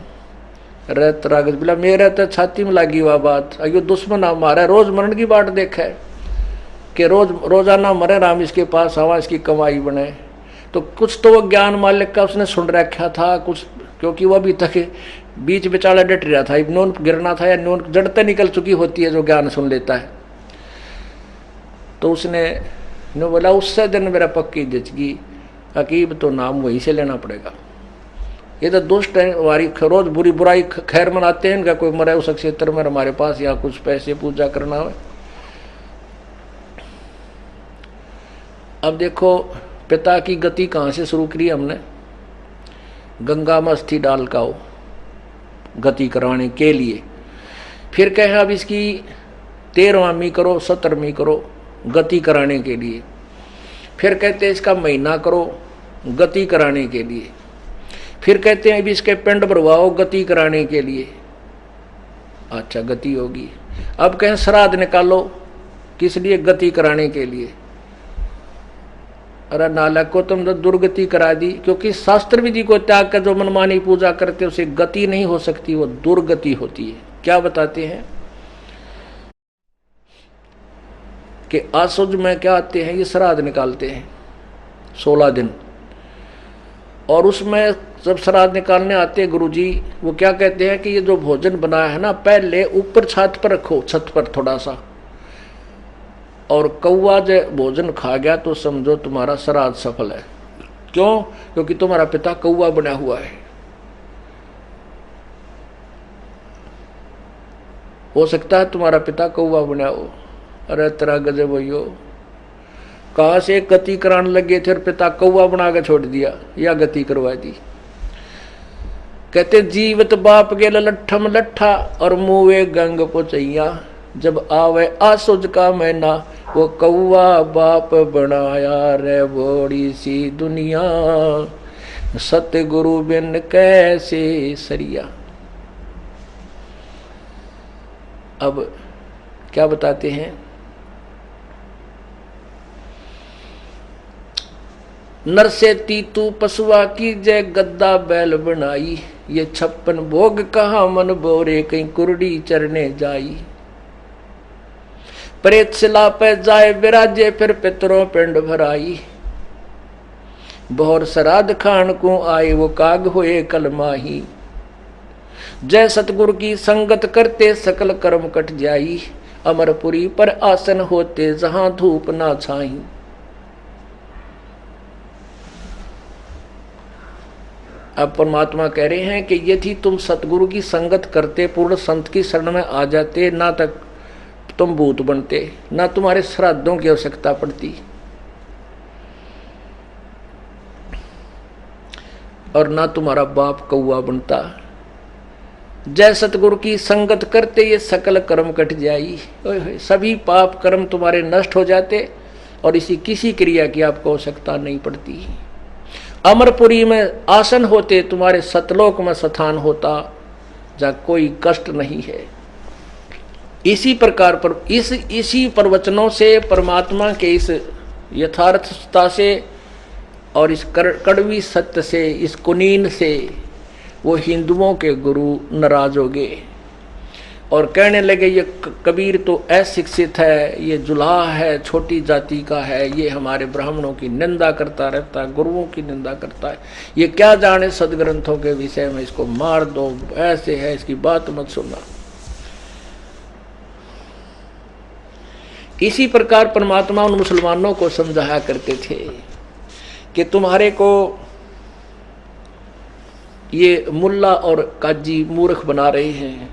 S1: रत रागत बोला मेरे तो छाती में लगी वह बात, अयो दुश्मन हमारा रोज मरण की बाट देखा है कि रोजाना मरे राम इसके पास आवा, इसकी कमाई बने। तो कुछ तो वो ज्ञान मालिक का उसने सुन रखा था कुछ, क्योंकि वह अभी तक बीच बेचारा डट रहा था, नून गिरना था या नून जड़ते निकल चुकी होती है जो ज्ञान सुन लेता है। तो उसने बोला उससे दिन मेरा पक्की जचगी, अकीब तो नाम वहीं से लेना पड़ेगा। ये तो दुष्ट है, हमारी रोज बुरी बुराई खैर मनाते हैं, इनका कोई मरे उस क्षेत्र में हमारे पास या कुछ पैसे पूजा करना हो। अब देखो पिता की गति कहाँ से शुरू करी हमने, गंगा में अस्थि डाल का हो गति करवाने के लिए। फिर कहें अब इसकी 13वां करो 17वीं करो गति कराने के लिए। फिर कहते हैं इसका महीना करो गति कराने के लिए। फिर कहते हैं अभी इसके पिंड भरवाओ गति कराने के लिए। अच्छा गति होगी। अब कहें श्राद्ध निकालो, किस लिए, गति कराने के लिए। अरे नालक को तुम तो दुर्गति करा दी, क्योंकि शास्त्र विधि को त्याग कर जो मनमानी पूजा करते उसे गति नहीं हो सकती, वो दुर्गति होती है। क्या बताते हैं कि आसुज में क्या आते हैं, ये श्राद्ध निकालते हैं 16 दिन, और उसमें जब श्राद्ध निकालने आते हैं गुरुजी, वो क्या कहते हैं कि ये जो भोजन बनाया है ना, पहले ऊपर छत पर रखो, छत पर थोड़ा सा, और कौवा जब भोजन खा गया तो समझो तुम्हारा श्राद्ध सफल है। क्यों? क्योंकि तुम्हारा पिता कौवा बना हुआ है। हो सकता है तुम्हारा पिता कौवा बना हो। अरे तेरा गजब हो, कहां से गति कराने लगे थे और पिता कौवा बना के छोड़ दिया या गति करवा दी। कहते जीवत बाप के लट्ठम लट्ठा और मुँहे गंग पोचैया, जब आवे आसुज का महीना वो कौवा बाप बनाया रे बड़ी सी दुनिया, सतगुरु बिन कैसे सरिया। अब क्या बताते हैं, नर से तीतू पशुआ की जय गद्दा बैल बनाई, ये 56 भोग कहाँ मन बोरे कहीं कुरडी चरने जाई। प्रेत शिला पे जाए विराजे फिर पितरों पिंड भराई, बहुर श्राद्ध खान को आए वो काग हुए कल माही। जय सतगुरु की संगत करते सकल कर्म कट जाई, अमरपुरी पर आसन होते जहां धूप ना छाई। अब परमात्मा कह रहे हैं कि यदि तुम सतगुरु की संगत करते, पूर्ण संत की शरण में आ जाते, ना तक तुम भूत बनते, ना तुम्हारे श्राद्धों की आवश्यकता पड़ती, और ना तुम्हारा बाप कौआ बनता। जय सतगुरु की संगत करते ये सकल कर्म कट जाई, सभी पाप कर्म तुम्हारे नष्ट हो जाते और इसी किसी क्रिया की आपको आवश्यकता नहीं पड़ती। अमरपुरी में आसन होते, तुम्हारे सतलोक में स्थान होता जहाँ कोई कष्ट नहीं है। इसी प्रकार पर इसी प्रवचनों से, परमात्मा के इस यथार्थता से और इस कड़वी सत्य से, इस कुनीन से वो हिंदुओं के गुरु नाराज हो गए और कहने लगे ये कबीर तो अशिक्षित है, ये जुलाहा है, छोटी जाति का है, ये हमारे ब्राह्मणों की निंदा करता रहता है, गुरुओं की निंदा करता है, ये क्या जाने सदग्रंथों के विषय में, इसको मार दो, ऐसे है, इसकी बात मत सुनना। इसी प्रकार परमात्मा उन मुसलमानों को समझाया करते थे कि तुम्हारे को ये मुल्ला और काजी मूर्ख बना रहे हैं।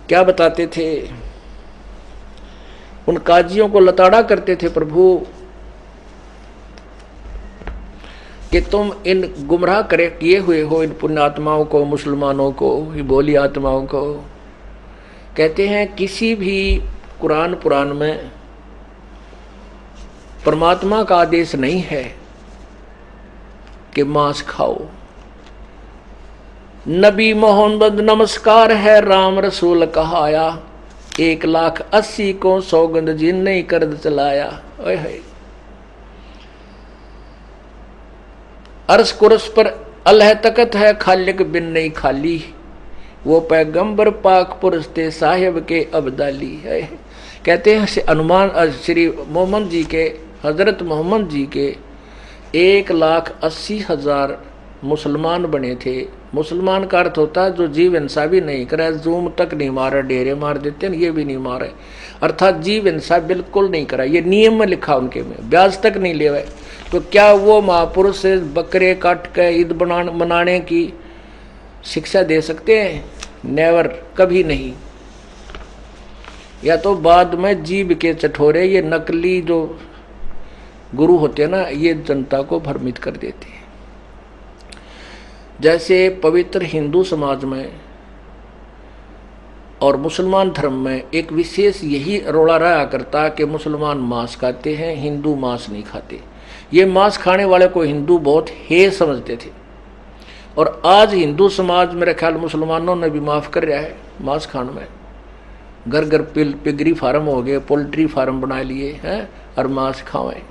S1: क्या बताते थे, उन काजियों को लताड़ा करते थे प्रभु कि तुम इन गुमराह करे किए हुए हो इन पुण्यात्माओं को, मुसलमानों को, ये बोली आत्माओं को। कहते हैं किसी भी कुरान पुराण में परमात्मा का आदेश नहीं है कि मांस खाओ। नबी मोहम्मद नमस्कार है राम रसूल कहाया, 1,80,000 को सौगंध जिन नहीं कर चलाया। ओए है अर्श कुरस पर अल्लाह तकत है, खालिक बिन नहीं खाली, वो पैगंबर पाक पुरुष थे साहिब के अब्दाली है। कहते हैं अनुमान श्री मोहम्मद जी के, हजरत मोहम्मद जी के 1,80,000 मुसलमान बने थे। मुसलमान का अर्थ होता है जो जीव हिंसा भी नहीं करे, जूम तक नहीं मारे, डेरे मार देते हैं, ये भी नहीं मारे, अर्थात जीव हिंसा बिल्कुल नहीं करा। ये नियम में लिखा उनके में, ब्याज तक नहीं ले। तो क्या वो महापुरुष से बकरे काट के ईद मनाने की शिक्षा दे सकते हैं? नेवर, कभी नहीं। या तो बाद में जीव के चठोरे, ये नकली जो गुरु होते हैं ना, ये जनता को भ्रमित कर देते हैं। जैसे पवित्र हिंदू समाज में और मुसलमान धर्म में एक विशेष यही रोड़ा रहा करता कि मुसलमान मांस खाते हैं, हिंदू मांस नहीं खाते। ये मांस खाने वाले को हिंदू बहुत हे समझते थे, और आज हिंदू समाज मेरे ख्याल मुसलमानों ने भी माफ़ कर रहा है मांस खाने में। घर घर पिगरी फार्म हो गए, पोल्ट्री फार्म बना लिए हैं और मांस खावें।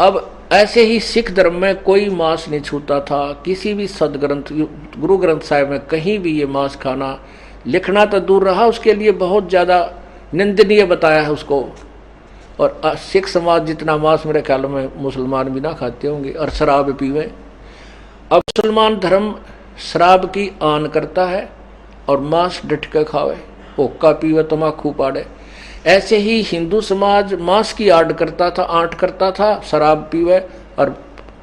S1: अब ऐसे ही सिख धर्म में कोई मांस नहीं छूता था। किसी भी सदग्रंथ गुरु ग्रंथ साहिब में कहीं भी ये मांस खाना लिखना तो दूर रहा, उसके लिए बहुत ज़्यादा निंदनीय बताया है उसको। और सिख समाज जितना मांस मेरे ख्याल में मुसलमान भी ना खाते होंगे, और शराब पीवे। अब मुसलमान धर्म शराब की आन करता है और मांस डट के खावे, हुक्का पीवे, तम्बाकू पाड़े। ऐसे ही हिंदू समाज मांस की आड़ करता था, आंट करता था, शराब पीवे और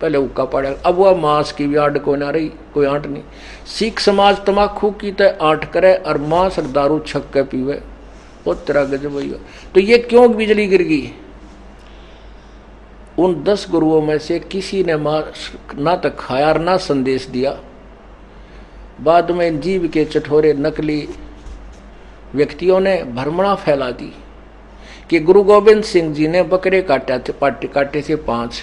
S1: पहले हुक्का पाड़े। अब वह मांस की भी आड़ कोई ना रही, कोई आंट नहीं। सिख समाज तम्बाकू की तय आंट करे और मांस और दारू छक के पीवे, वो तेरा गजब हुई। तो ये क्यों बिजली गिर गई? उन 10 गुरुओं में से किसी ने मांस ना तक खाया और ना संदेश दिया। बाद में जीव के चठोरे नकली व्यक्तियों ने भ्रमणा फैला दी कि गुरु गोविंद सिंह जी ने बकरे काटे थे 5।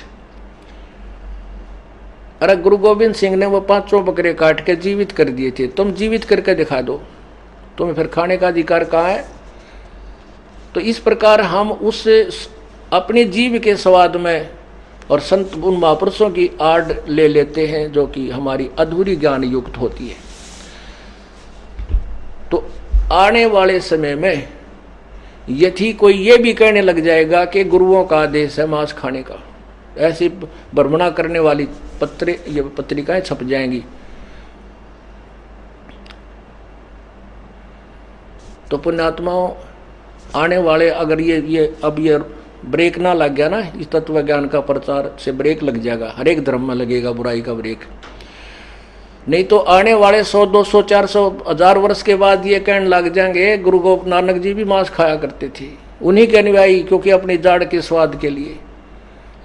S1: अरे गुरु गोविंद सिंह ने वो 5 बकरे काट के जीवित कर दिए थे। तुम जीवित करके दिखा दो, तुम्हें फिर खाने का अधिकार कहाँ है? तो इस प्रकार हम उस अपने जीव के स्वाद में और संत उन महापुरुषों की आड़ ले लेते हैं जो कि हमारी अधूरी ज्ञान युक्त होती है। तो आने वाले समय में यदि कोई ये भी कहने लग जाएगा कि गुरुओं का आदेश है मांस खाने का, ऐसी भ्रमणा करने वाली पत्रिकाएं छप जाएंगी। तो पुण्यात्माओं, आने वाले अगर ये अब ये ब्रेक ना लग गया ना, इस तत्व ज्ञान का प्रचार से ब्रेक लग जाएगा, हर एक धर्म में लगेगा बुराई का ब्रेक। नहीं तो आने वाले 100, 200, 400, 1000 वर्ष के बाद ये कहने लग जाएंगे गुरु गोविंद नानक जी भी मांस खाया करते थे, उन्हीं के अनुयायी, क्योंकि अपनी जाड़ के स्वाद के लिए।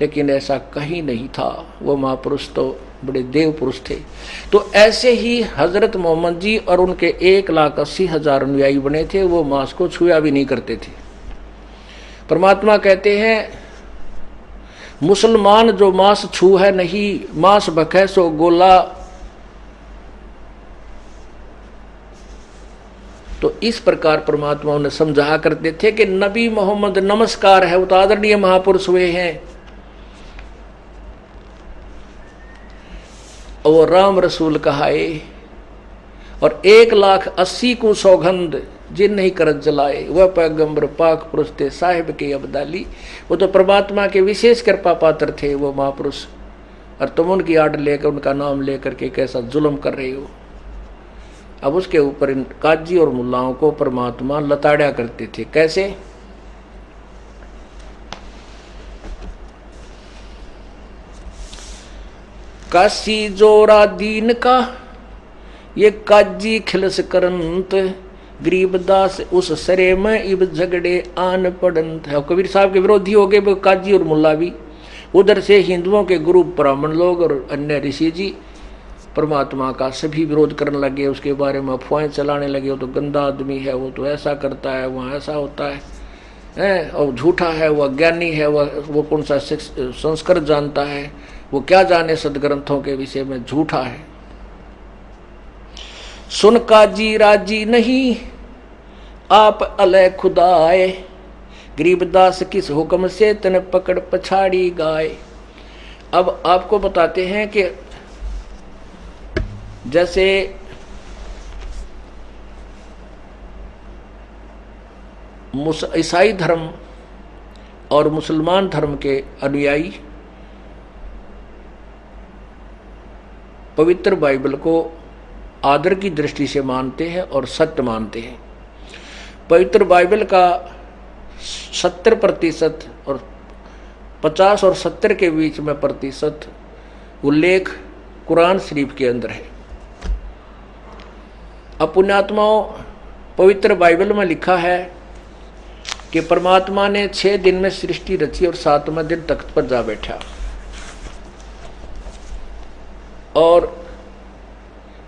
S1: लेकिन ऐसा कहीं नहीं था। वो महापुरुष तो बड़े देव पुरुष थे। तो ऐसे ही हजरत मोहम्मद जी और उनके 1,80,000 अनुयायी बने थे, वो मांस को छुआ भी नहीं करते थे। परमात्मा कहते हैं मुसलमान जो मांस छू है नहीं, मांस भखे सो गोला। तो इस प्रकार परमात्मा उन्हें समझा करते थे कि नबी मोहम्मद नमस्कार है, वो तो आदरणीय महापुरुष हुए हैं, और वो राम रसूल कहाए, और 1,80,000 को सौगंध जिन नहीं करत जलाए, वह पैगंबर पाक पुरुष थे साहिब के अब्दाली। वो तो परमात्मा के विशेष कृपा पात्र थे वो महापुरुष, और तुम उनकी आड़ लेकर, उनका नाम लेकर के कैसा जुल्म कर रहे हो। अब उसके ऊपर इन काजी और मुल्लाओं को परमात्मा लताड़ा करते थे। कैसे? काशी जोरा दीन का ये काजी खिलस करंत, गरीबदास उस सरे में इब झगड़े आन पड़ंत है। कबीर साहब के विरोधी हो गए वो काजी और मुल्ला भी। उधर से हिंदुओं के गुरु ब्राह्मण लोग और अन्य ऋषि जी परमात्मा का सभी विरोध करने लगे, उसके बारे में अफवाहें चलाने लगे। वो तो गंदा आदमी है, वो तो ऐसा करता है, वहाँ ऐसा होता है, और झूठा है, वो अज्ञानी है, वो कौन सा संस्कृत जानता है, वो क्या जाने सदग्रंथों के विषय में, झूठा है। सुन काजी राजी नहीं आप अलय खुदाए, गरीबदास किस हुक्म से तन पकड़ पछाड़ी गाय। अब आपको बताते हैं कि जैसे ईसाई धर्म और मुसलमान धर्म के अनुयायी पवित्र बाइबल को आदर की दृष्टि से मानते हैं और सत्य मानते हैं। पवित्र बाइबल का 70% और 50 और 70 के बीच में प्रतिशत उल्लेख कुरान शरीफ के अंदर है। अब पुण्यात्माओं, पवित्र बाइबल में लिखा है कि परमात्मा ने 6 दिन में सृष्टि रची और 7वें दिन तख्त पर जा बैठा। और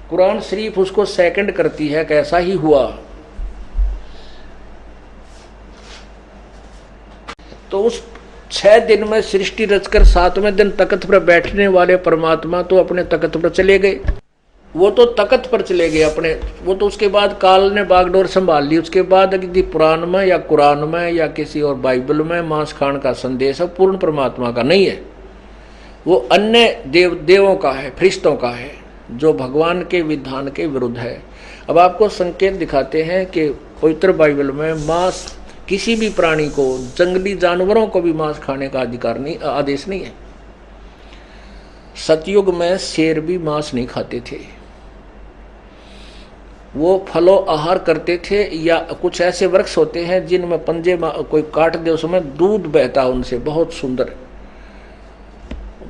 S1: कुरान शरीफ उसको सेकंड करती है कि ऐसा ही हुआ। तो उस 6 दिन में सृष्टि रचकर 7वें दिन तख्त पर बैठने वाले परमात्मा तो अपने तख्त पर चले गए। वो तो तख्त पर चले गए अपने, वो तो उसके बाद काल ने बागडोर संभाल ली। उसके बाद यदि पुराण में या कुरान में या किसी और बाइबल में मांस खान का संदेश है, पूर्ण परमात्मा का नहीं है, वो अन्य देवों का है, फरिश्तों का है, जो भगवान के विधान के विरुद्ध है। अब आपको संकेत दिखाते हैं कि पवित्र बाइबल में मांस, किसी भी प्राणी को, जंगली जानवरों को भी मांस खाने का अधिकार नहीं, आदेश नहीं है। सतयुग में शेर भी मांस नहीं खाते थे, वो फलो आहार करते थे। या कुछ ऐसे वृक्ष होते हैं जिनमें पंजे कोई काट दे, उसमें दूध बहता उनसे, बहुत सुंदर,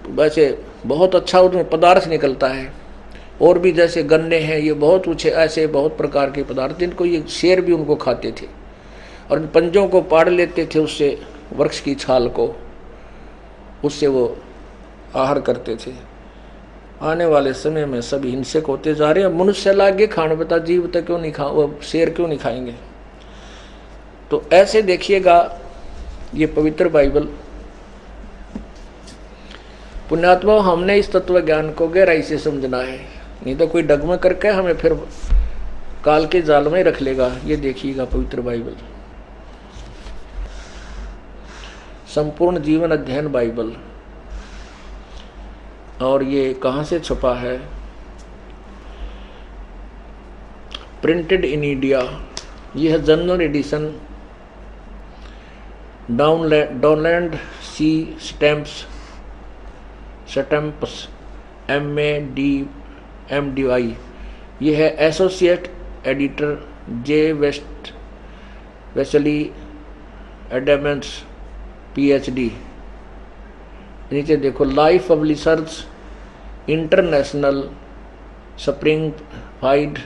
S1: वैसे बहुत अच्छा उसमें पदार्थ निकलता है। और भी जैसे गन्ने हैं, ये बहुत कुछ ऐसे बहुत प्रकार के पदार्थ जिनको ये शेर भी उनको खाते थे और पंजों को पाड़ लेते थे, उससे वृक्ष की छाल को, उससे वो आहार करते थे। आने वाले समय में सभी हिंसक होते जा रहे हैं। मनुष्य लागे खान बता, जीव तक क्यों नहीं खा, वो शेर क्यों नहीं खाएंगे। तो ऐसे देखिएगा ये पवित्र बाइबल। पुण्यात्मा, हमने इस तत्व ज्ञान को गहराई से समझना है, नहीं तो कोई डगमग करके हमें फिर काल के जाल में रख लेगा। ये देखिएगा पवित्र बाइबल, संपूर्ण जीवन अध्ययन बाइबल। और ये कहाँ से छपा है? Printed in India. ये है general edition, downland C stamps MADMDI। ये है associate editor J Wesley Edmunds PhD। नीचे देखो, life publishers international Springfield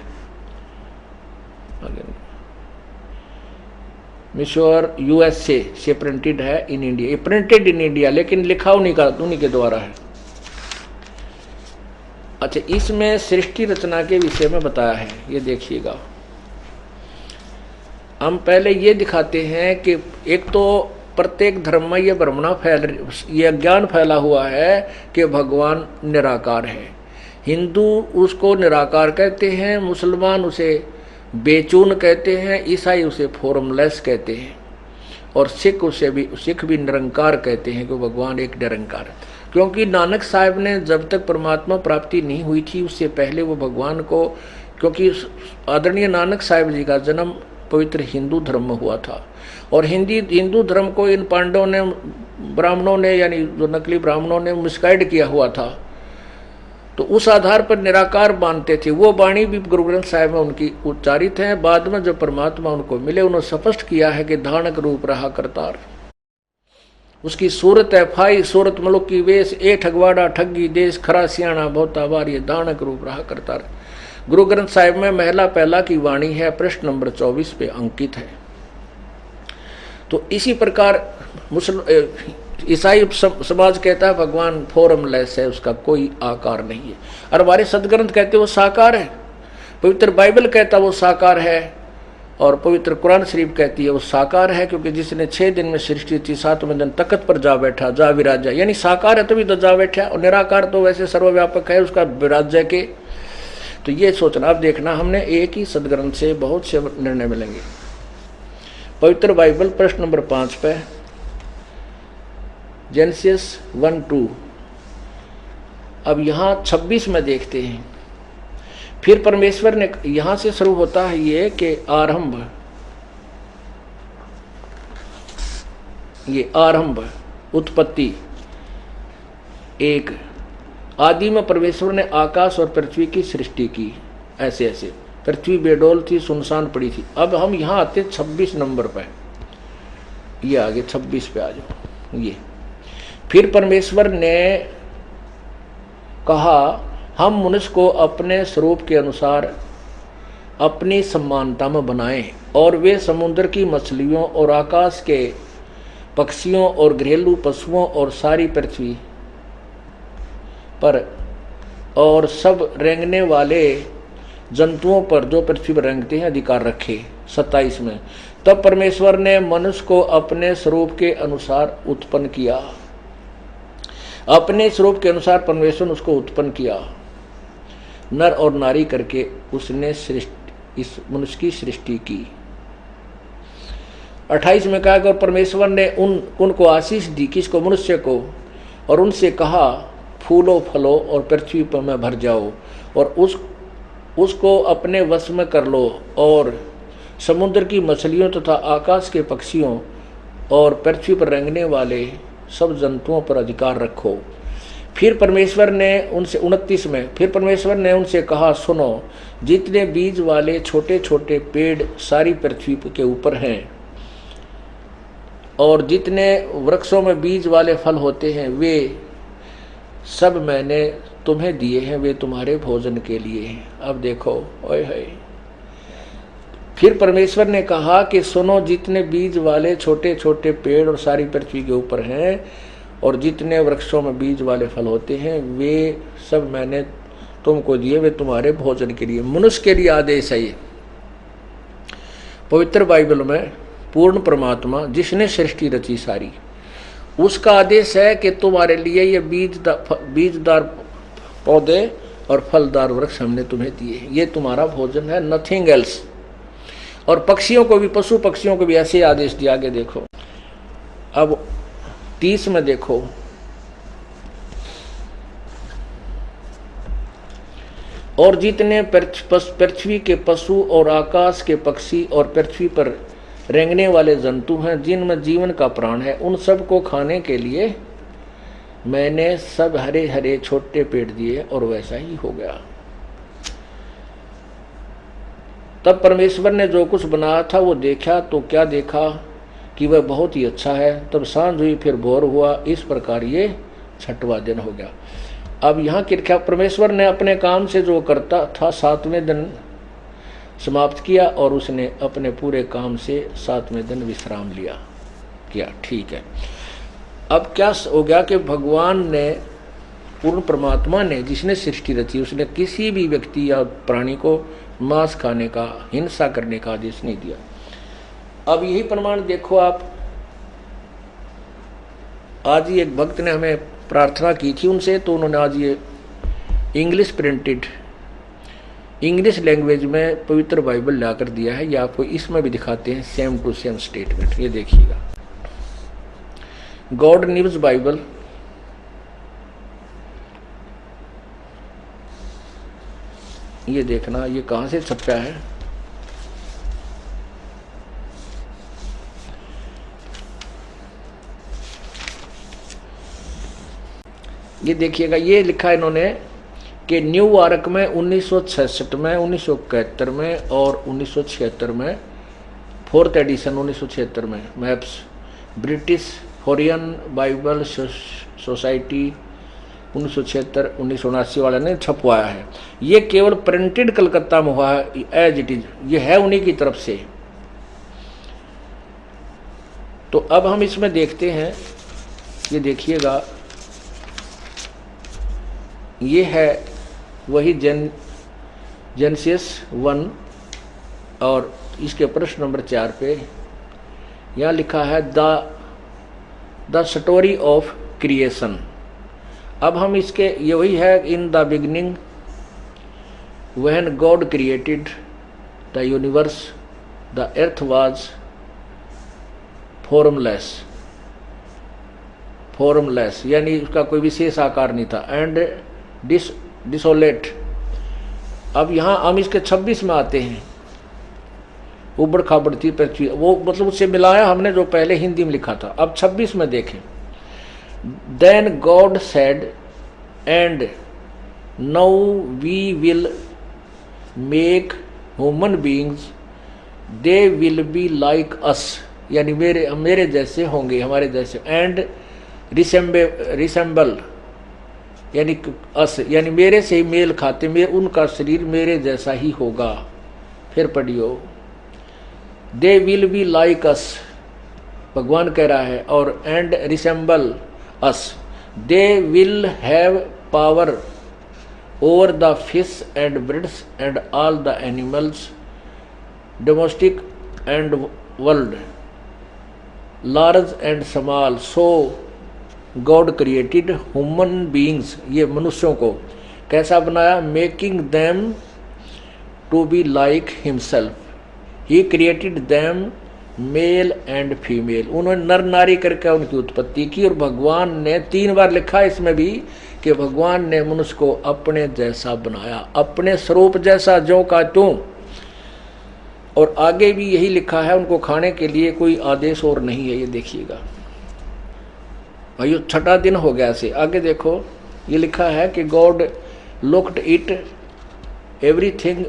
S1: Missouri USA से प्रिंटेड है इन इंडिया। ये प्रिंटेड इन इंडिया, लेकिन लिखा उन्हीं के द्वारा है। अच्छा, इसमें सृष्टि रचना के विषय में बताया है, ये देखिएगा। हम पहले ये दिखाते हैं कि एक तो प्रत्येक धर्म में ये भ्रमणा ये ज्ञान फैला हुआ है कि भगवान निराकार है। हिंदू उसको निराकार कहते हैं, मुसलमान उसे बेचून कहते हैं, ईसाई उसे फॉर्मलेस कहते हैं, और सिख भी निरंकार कहते हैं कि भगवान एक निरंकार है। क्योंकि नानक साहब ने जब तक परमात्मा प्राप्ति नहीं हुई थी, उससे पहले वो भगवान को, क्योंकि आदरणीय नानक साहब जी का जन्म पवित्र हिंदू धर्म में हुआ था, और हिंदू धर्म को इन पांडवों ने, ब्राह्मणों ने, यानी जो नकली ब्राह्मणों ने मिसगाइड किया हुआ था, तो उस आधार पर निराकार मानते थे। वो वाणी भी गुरु ग्रंथ साहिब में उनकी उच्चारित है। बाद में जो परमात्मा उनको मिले, उन्होंने स्पष्ट किया है कि धानक रूप रहा करतार, उसकी सूरत है फाई, सूरत मलुक की वेश, ए ठगवाड़ा ठगी देश, खरा सियाणा बहुता बार, ये दानक रूप रहा करतार। गुरु ग्रंथ साहिब में महला पहला की वाणी है, पृष्ठ नंबर 24 पे अंकित है। तो इसी प्रकार ईसाई समाज कहता है भगवान फॉर्मलेस है, उसका कोई आकार नहीं है। और हमारे सदग्रंथ कहते वो साकार है, पवित्र बाइबल कहता वो साकार है, और पवित्र कुरान शरीफ कहती है वो साकार है, क्योंकि जिसने 6 दिन में सृष्टि थी 7वें दिन तख्त पर जा बैठा, जा विराजा, यानी साकार है तभी तो जा बैठा। और निराकार तो वैसे सर्वव्यापक है, उसका विराज्य के। तो ये सोचना, अब देखना हमने एक ही सदग्रंथ से बहुत से निर्णय मिलेंगे। पवित्र बाइबल प्रश्न नंबर 5 पे जेनेसिस 1:2। अब यहाँ 26 में देखते हैं, फिर परमेश्वर ने, यहां से शुरू होता है ये कि आरंभ, ये आरंभ उत्पत्ति 1। आदि में परमेश्वर ने आकाश और पृथ्वी की सृष्टि की, ऐसे ऐसे पृथ्वी बेडौल थी, सुनसान पड़ी थी। अब हम यहां आते 26 नंबर पे, ये आगे 26 पे आ जाओ। ये फिर परमेश्वर ने कहा हम मनुष्य को अपने स्वरूप के अनुसार अपनी समानता में बनाएं, और वे समुद्र की मछलियों और आकाश के पक्षियों और घरेलू पशुओं और सारी पृथ्वी पर और सब रेंगने वाले जंतुओं पर जो पृथ्वी पर रेंगते हैं अधिकार रखे। 27 में तब परमेश्वर ने मनुष्य को अपने स्वरूप के अनुसार उत्पन्न किया, अपने स्वरूप के अनुसार परमेश्वर ने उसको उत्पन्न किया, नर और नारी करके उसने इस मनुष्य की सृष्टि की। 28 में कहा कि और परमेश्वर ने उनको आशीष दी, किसको? मनुष्य को, और उनसे कहा फूलो फलो और पृथ्वी पर में भर जाओ, और उसको अपने वश में कर लो, और समुद्र की मछलियों तथा आकाश के पक्षियों और पृथ्वी पर रेंगने वाले सब जंतुओं पर अधिकार रखो। फिर परमेश्वर ने उनसे 29 में फिर परमेश्वर ने उनसे कहा सुनो, जितने बीज वाले छोटे छोटे पेड़ सारी पृथ्वी के ऊपर हैं, और जितने वृक्षों में बीज वाले फल होते हैं, वे सब मैंने तुम्हें दिए हैं, वे तुम्हारे भोजन के लिए हैं। अब देखो, ओए होए, फिर परमेश्वर ने कहा कि सुनो, जितने बीज वाले छोटे छोटे पेड़ और सारी पृथ्वी के ऊपर हैं, और जितने वृक्षों में बीज वाले फल होते हैं, वे सब मैंने तुमको दिए, वे तुम्हारे भोजन के लिए। मनुष्य के लिए आदेश है ये। पवित्र बाइबल में पूर्ण परमात्मा जिसने सृष्टि रची सारी, उसका आदेश है कि तुम्हारे लिए ये बीजदार पौधे और फलदार वृक्ष हमने तुम्हें दिए, ये तुम्हारा भोजन है, नथिंग एल्स। और पक्षियों को भी, पशु पक्षियों को भी ऐसे आदेश दिया। आगे देखो, अब 30 में देखो, और जितने पृथ्वी के पशु और आकाश के पक्षी और पृथ्वी पर रेंगने वाले जंतु हैं, जिनमें जीवन का प्राण है, उन सब को खाने के लिए मैंने सब हरे हरे छोटे पेड़ दिए, और वैसा ही हो गया। तब परमेश्वर ने जो कुछ बनाया था वो देखा, तो क्या देखा कि वह बहुत ही अच्छा है। तब सांझ हुई, फिर भोर हुआ, इस प्रकार ये 6वां दिन हो गया। अब यहाँ क्या, परमेश्वर ने अपने काम से जो करता था 7वें दिन समाप्त किया, और उसने अपने पूरे काम से 7वें दिन विश्राम लिया किया। ठीक है, अब क्या हो गया कि भगवान ने, पूर्ण परमात्मा ने जिसने सृष्टि रची, उसने किसी भी व्यक्ति या प्राणी को मांस खाने का, हिंसा करने का आदेश नहीं दिया। अब यही प्रमाण देखो आप, आज ही एक भक्त ने हमें प्रार्थना की थी उनसे, तो उन्होंने आज ये इंग्लिश प्रिंटेड, इंग्लिश लैंग्वेज में पवित्र बाइबल लाकर दिया है। ये आपको इसमें भी दिखाते हैं, सेम टू सेम स्टेटमेंट। ये देखिएगा, गॉड न्यूज बाइबल, ये देखना ये कहाँ से छपा है। ये देखिएगा, ये लिखा है इन्होंने कि न्यू आर्क में 1966 में, 1971 में और 1976 में, 4th एडिशन 1976 में, maps British foreign Bible society 1976 1979 वाले ने छपवाया है। ये केवल प्रिंटेड कलकत्ता में हुआ है, एज इट इज, ये है उन्हीं की तरफ से। तो अब हम इसमें देखते हैं ये देखिएगा, ये है वही जेनेसिस 1 और इसके प्रश्न नंबर 4 पे यहाँ लिखा है द स्टोरी ऑफ क्रिएशन। अब हम इसके, ये वही है, in the beginning when God created the universe the earth was formless, यानी उसका कोई विशेष आकार नहीं था, एंड डिसोलेट। अब यहाँ हम इसके 26 में आते हैं, उबड़ खाबड़ थी पृथ्वी, वो मतलब उससे मिलाया हमने जो पहले हिंदी में लिखा था। अब 26 में देखें, then God said and now we will make human beings they will be like us, यानी मेरे जैसे होंगे, हमारे जैसे, एंड रिसेंबल यानी अस, यानी मेरे से ही मेल खाते, उनका शरीर मेरे जैसा ही होगा। फिर पढ़ियो, they will be like us, भगवान कह रहा है, और and resemble us, they will have power over the fish and birds and all the animals domestic and wild large and small. So God created human beings, ये मनुष्यों को कैसा बनाया, making them to be like himself, he created them male and female. उन्होंने नर नारी करके उनकी उत्पत्ति की, और भगवान ने 3 बार लिखा है इसमें भी कि भगवान ने मनुष्य को अपने जैसा बनाया, अपने स्वरूप जैसा, जो का त्यों। और आगे भी यही लिखा है, उनको खाने के लिए कोई आदेश और नहीं है। ये देखिएगा भाइयों, 6ठा दिन हो गया से। आगे देखो, ये लिखा है कि God looked at everything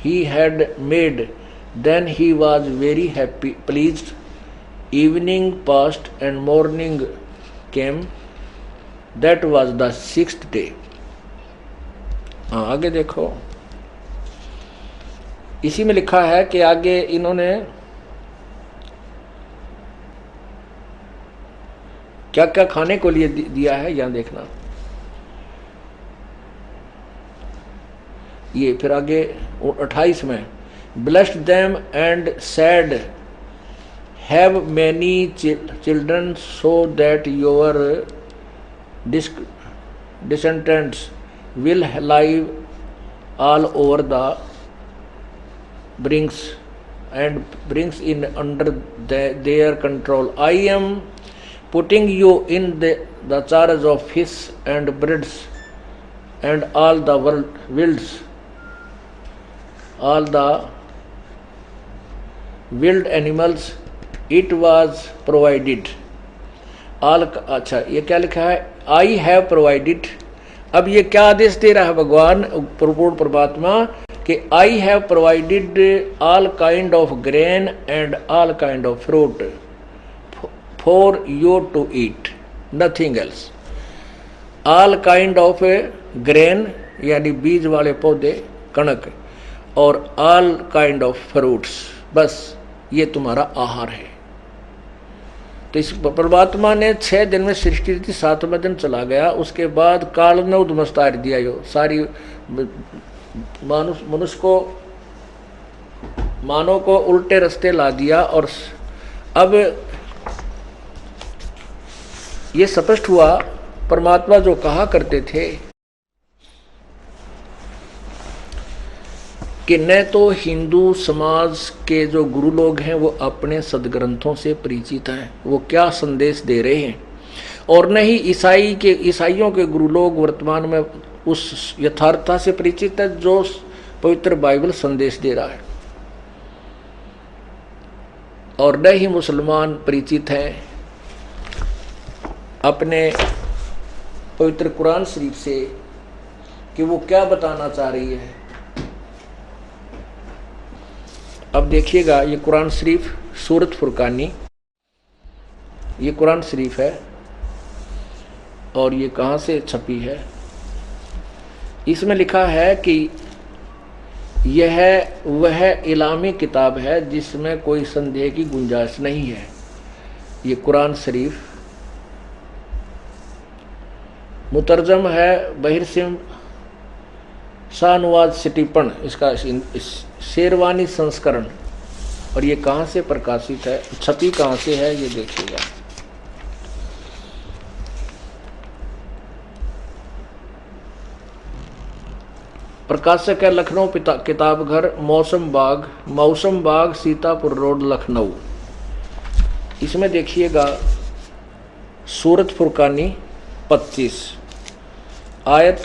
S1: he had made, then he was very happy pleased, evening passed and morning came, that was the 6th day. हाँ, आगे देखो, इसी में लिखा है कि आगे इन्होंने क्या क्या खाने को लिए दिया है, यहां देखना। ये फिर आगे 28 में, blessed them and sad have many children so that your descendants will live all over the brings in under their control. I am putting you in the charge of fish and birds and all the wilds, all the wild animals. It was provided. all अच्छा, ये क्या लिखा है, I have provided। अब ये क्या आदेश दे रहा है भगवान, पूर्ण परमात्मा, कि I have provided all kind of grain and all kind of fruit for you to eat, nothing else. All kind of grain यानी बीज वाले पौधे, कणक, और ऑल काइंड ऑफ फ्रूट्स, बस ये तुम्हारा आहार है। तो इस परमात्मा ने 6 दिन में सृष्टि थी, 7वें दिन चला गया। उसके बाद काल ने उद्मस्तार दिया, यो सारी मनुष्य को, मानव को उल्टे रास्ते ला दिया। और अब ये स्पष्ट हुआ, परमात्मा जो कहा करते थे कि न तो हिंदू समाज के जो गुरु लोग हैं वो अपने सदग्रंथों से परिचित हैं, वो क्या संदेश दे रहे हैं, और न ही ईसाइयों के गुरु लोग वर्तमान में उस यथार्थता से परिचित है जो पवित्र बाइबल संदेश दे रहा है, और न ही मुसलमान परिचित हैं अपने पवित्र कुरान शरीफ से कि वो क्या बताना चाह रही है। अब देखिएगा, ये कुरान शरीफ सूरत फुरकानी, ये कुरान शरीफ है, और ये कहाँ से छपी है। इसमें लिखा है कि यह वह इलामी किताब है जिसमें कोई संदेह की गुंजाइश नहीं है। ये कुरान शरीफ मुतरजम है बहिरसिम शाहनवाज सिटीपन, इसका शेरवानी संस्करण। और ये कहाँ से प्रकाशित है, छपी कहाँ से है, ये देखिएगा। प्रकाशक है लखनऊ किताब घर, मौसम बाग सीतापुर रोड लखनऊ। इसमें देखिएगा सूरत फुरकानी 25 आयत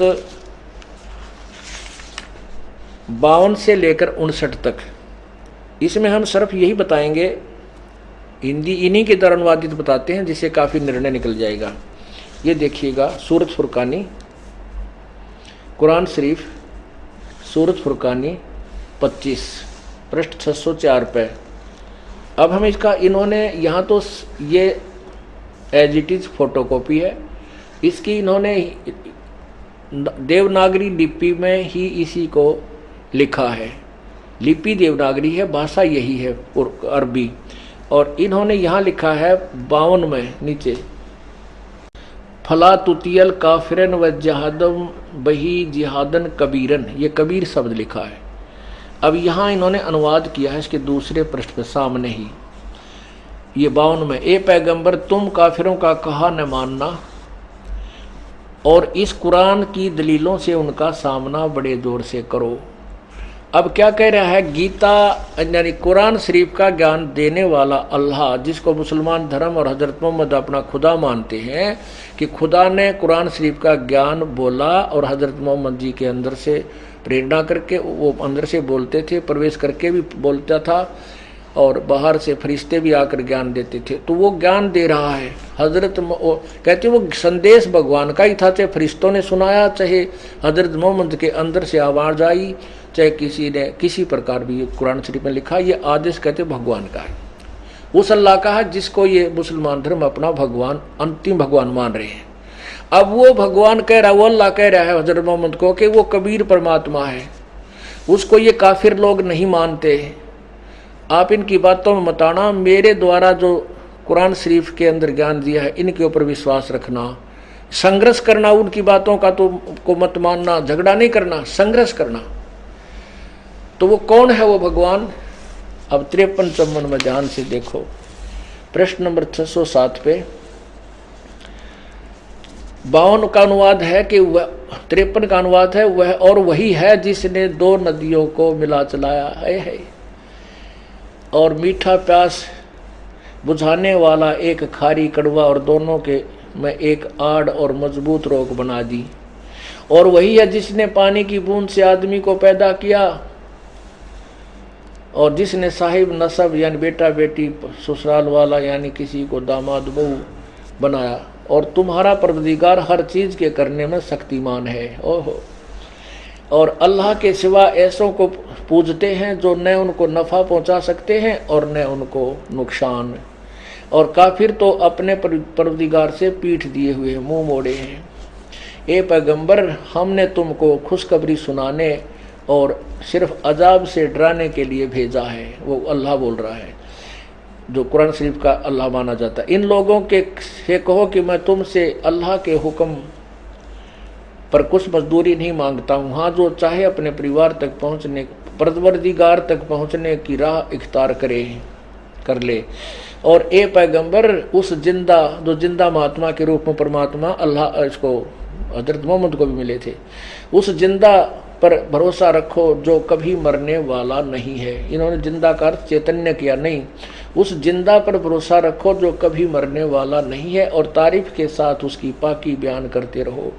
S1: 52 से लेकर 59 तक। इसमें हम सिर्फ यही बताएंगे, हिंदी इन्हीं के द्वारा अनुवादित बताते हैं, जिससे काफ़ी निर्णय निकल जाएगा। ये देखिएगा सूरत फुरकानी, कुरान शरीफ सूरत फुरकानी 25 पृष्ठ 604 पे। अब हम इसका, इन्होंने यहाँ तो ये एज इट इज फोटोकॉपी है, इसकी इन्होंने देवनागरी लिपि में ही इसी को लिखा है। लिपि देवनागरी है, भाषा यही है अरबी। और इन्होंने यहाँ लिखा है 52 में नीचे, फला तुतियल काफिरन व जहादम बही जिहादन कबीरन, ये कबीर शब्द लिखा है। अब यहाँ इन्होंने अनुवाद किया है इसके दूसरे पृष्ठ पे सामने ही, ये 52 में, ए पैगंबर तुम काफिरों का कहा न मानना और इस कुरान की दलीलों से उनका सामना बड़े जोर से करो। अब क्या कह रहा है, गीता यानी कुरान शरीफ का ज्ञान देने वाला अल्लाह, जिसको मुसलमान धर्म और हजरत मोहम्मद अपना खुदा मानते हैं, कि खुदा ने कुरान शरीफ का ज्ञान बोला और हजरत मोहम्मद जी के अंदर से प्रेरणा करके, वो अंदर से बोलते थे, प्रवेश करके भी बोलता था और बाहर से फरिश्ते भी आकर ज्ञान देते थे। तो वो ज्ञान दे रहा है हजरत, कहते वो संदेश भगवान का ही था, चाहे फरिश्तों ने सुनाया, चाहे हजरत मोहम्मद के अंदर से आवाज़ आई, चाहे किसी ने किसी प्रकार भी कुरान शरीफ में लिखा, ये आदेश कहते भगवान का है, उस अल्लाह का है जिसको ये मुसलमान धर्म अपना भगवान, अंतिम भगवान मान रहे हैं। अब वो भगवान कह रहा है, वो अल्लाह कह रहा है हजरत मोहम्मद को कि वो कबीर परमात्मा है, उसको ये काफिर लोग नहीं मानते। आप इनकी बातों में मत आना, मेरे द्वारा जो कुरान शरीफ के अंदर ज्ञान दिया है इनके ऊपर विश्वास रखना, संघर्ष करना, उनकी बातों का तो को मत मानना, झगड़ा नहीं करना, संघर्ष करना। तो वो कौन है वो भगवान? अब 53-54 में ध्यान से देखो, प्रश्न नंबर 607 पे 52 का अनुवाद है कि वह 53 का अनुवाद है, वह और वही है जिसने दो नदियों को मिला चलाया है और मीठा प्यास बुझाने वाला एक खारी कड़वा और दोनों के में एक आड़ और मजबूत रोक बना दी। और वही है जिसने पानी की बूंद से आदमी को पैदा किया और जिसने साहिब नसब यानी बेटा बेटी ससुराल वाला यानी किसी को दामाद बहू बनाया। और तुम्हारा परवरदिगार हर चीज़ के करने में शक्तिमान है। ओहो। और अल्लाह के सिवा ऐसों को पूजते हैं जो न उनको नफ़ा पहुंचा सकते हैं और न उनको नुकसान। और काफिर तो अपने परवरदिगार से पीठ दिए हुए मुंह मोड़े हैं। ए पैगंबर, हमने तुमको खुशखबरी सुनाने और सिर्फ अजाब से डराने के लिए भेजा है। वो अल्लाह बोल रहा है जो कुरान शरीफ का अल्लाह माना जाता है। इन लोगों के से कहो कि मैं तुमसे अल्लाह के हुक्म पर कुछ मजदूरी नहीं मांगता हूँ। हाँ, जो चाहे अपने परिवार तक पहुँचने, परवरदिगार तक पहुँचने की राह इख्तियार कर ले। और ए पैगंबर, उस जिंदा जो जिंदा महात्मा के रूप में परमात्मा अल्लाह इसको हजरत मोहम्मद को भी मिले थे, उस जिंदा पर भरोसा रखो जो कभी मरने वाला नहीं है। इन्होंने जिंदा का अर्थ चैतन्य किया, नहीं, उस जिंदा पर भरोसा रखो जो कभी मरने वाला नहीं है और तारीफ के साथ उसकी पाकी बयान करते रहो।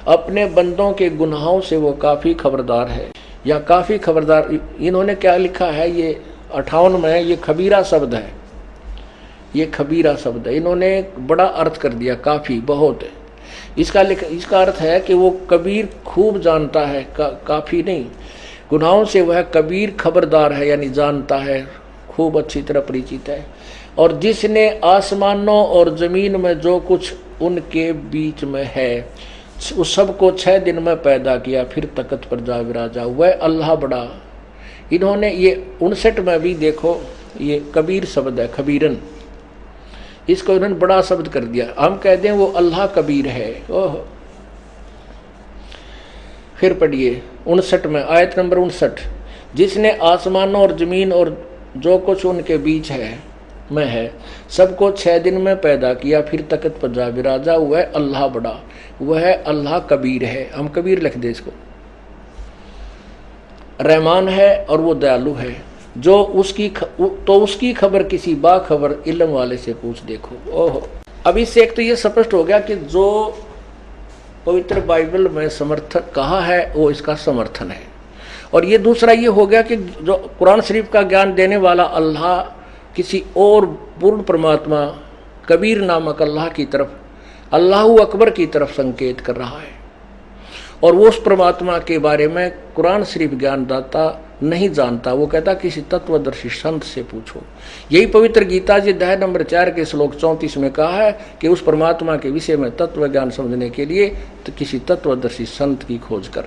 S1: अपने बंदों के गुनाहों से वो काफ़ी खबरदार है। या काफ़ी खबरदार, इन्होंने क्या लिखा है, ये 58 में, ये खबीरा शब्द है, ये खबीरा शब्द है। इन्होंने बड़ा अर्थ कर दिया, काफ़ी, बहुत। इसका अर्थ है कि वो कबीर खूब जानता है, काफ़ी नहीं, गुनाहों से वह कबीर खबरदार है, यानी जानता है, खूब अच्छी तरह परिचित है। और जिसने आसमानों और ज़मीन में जो कुछ उनके बीच में है उस सब को 6 दिन में पैदा किया, फिर तख्त पर जा विराजा, वह अल्लाह बड़ा। इन्होंने ये 59 में भी देखो, ये कबीर शब्द है, खबीरन, इसको इन्होंने बड़ा शब्द कर दिया। हम कहते हैं वो अल्लाह कबीर है। ओह, फिर पढ़िए 59 में, आयत नंबर 59। जिसने आसमानों और जमीन और जो कुछ उनके बीच में है सबको 6 दिन में पैदा किया, फिर तख्त पर जा विराजा। वह अल्लाह बड़ा, वह अल्लाह कबीर है। हम कबीर लिख दे इसको। रहमान है और वो दयालु है। जो उसकी खबर किसी बाखबर इल्म वाले से पूछ देखो। ओहो, अब इससे एक तो ये स्पष्ट हो गया कि जो पवित्र बाइबल में समर्थन कहा है वो इसका समर्थन है। और ये दूसरा ये हो गया कि जो कुरान शरीफ का ज्ञान देने वाला अल्लाह किसी और पूर्ण परमात्मा कबीर नामक अल्लाह की तरफ, अल्लाहु अकबर की तरफ संकेत कर रहा है। और वो उस परमात्मा के बारे में कुरान शरीफ ज्ञानदाता नहीं जानता। वो कहता किसी तत्वदर्शी संत से पूछो। यही पवित्र गीता जी अध्याय नंबर 4 के श्लोक 34 में कहा है कि उस परमात्मा के विषय में तत्व ज्ञान समझने के लिए तो किसी तत्वदर्शी संत की खोज कर।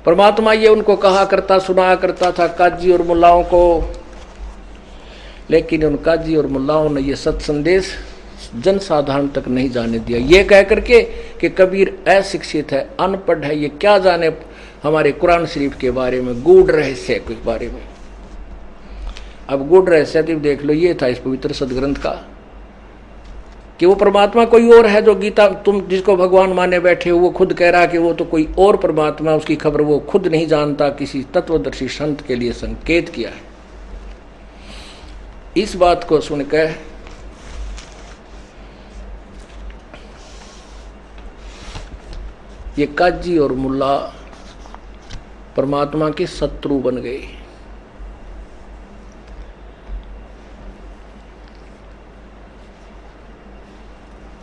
S1: परमात्मा ये उनको कहा करता, सुनाया करता था काजी और मुल्लाओं को, लेकिन उन काजी और मुल्लाओं ने ये सत संदेश जन साधारण तक नहीं जाने दिया। ये कह करके कि कबीर अशिक्षित है, अनपढ़ है, ये क्या जाने हमारे कुरान शरीफ के बारे में, गूढ़ रहस्य के बारे में। अब गूढ़ रहस्य तो देख लो, ये था इस पवित्र सदग्रंथ का कि वो परमात्मा कोई और है। जो गीता तुम जिसको भगवान माने बैठे हो वो खुद कह रहा कि वो तो कोई और परमात्मा, उसकी खबर वो खुद नहीं जानता, किसी तत्वदर्शी संत के लिए संकेत किया है। इस बात को सुनकर ये काजी और मुल्ला परमात्मा के शत्रु बन गए।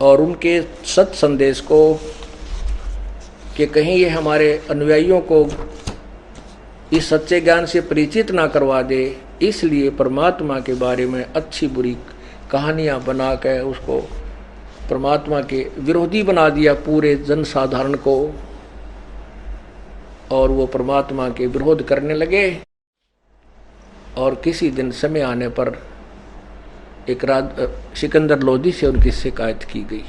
S1: और उनके सत संदेश को कि कहीं ये हमारे अनुयायियों को इस सच्चे ज्ञान से परिचित ना करवा दे, इसलिए परमात्मा के बारे में अच्छी बुरी कहानियां बना कर उसको परमात्मा के विरोधी बना दिया पूरे जनसाधारण को। और वो परमात्मा के विरोध करने लगे। और किसी दिन समय आने पर एक सिकंदर लोधी से उनकी शिकायत की गई।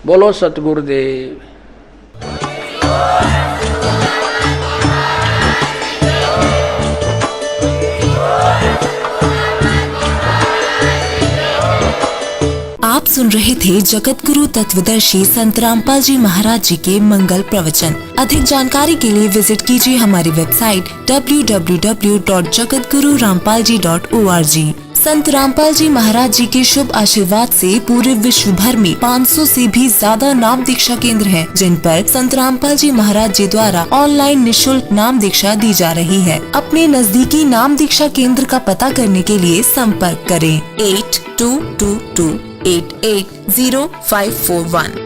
S1: बोलो सतगुरुदेव।
S2: आप सुन रहे थे जगत गुरु तत्वदर्शी संत रामपाल जी महाराज जी के मंगल प्रवचन। अधिक जानकारी के लिए विजिट कीजिए हमारी वेबसाइट www.jagatgururampalji.org। संत रामपाल जी महाराज जी के शुभ आशीर्वाद से पूरे विश्व भर में 500 से भी ज्यादा नाम दीक्षा केंद्र हैं, जिन पर संत रामपाल जी महाराज जी द्वारा ऑनलाइन निशुल्क नाम दीक्षा दी जा रही है। अपने नजदीकी नाम दीक्षा केंद्र का पता करने के लिए संपर्क करें 8222880541।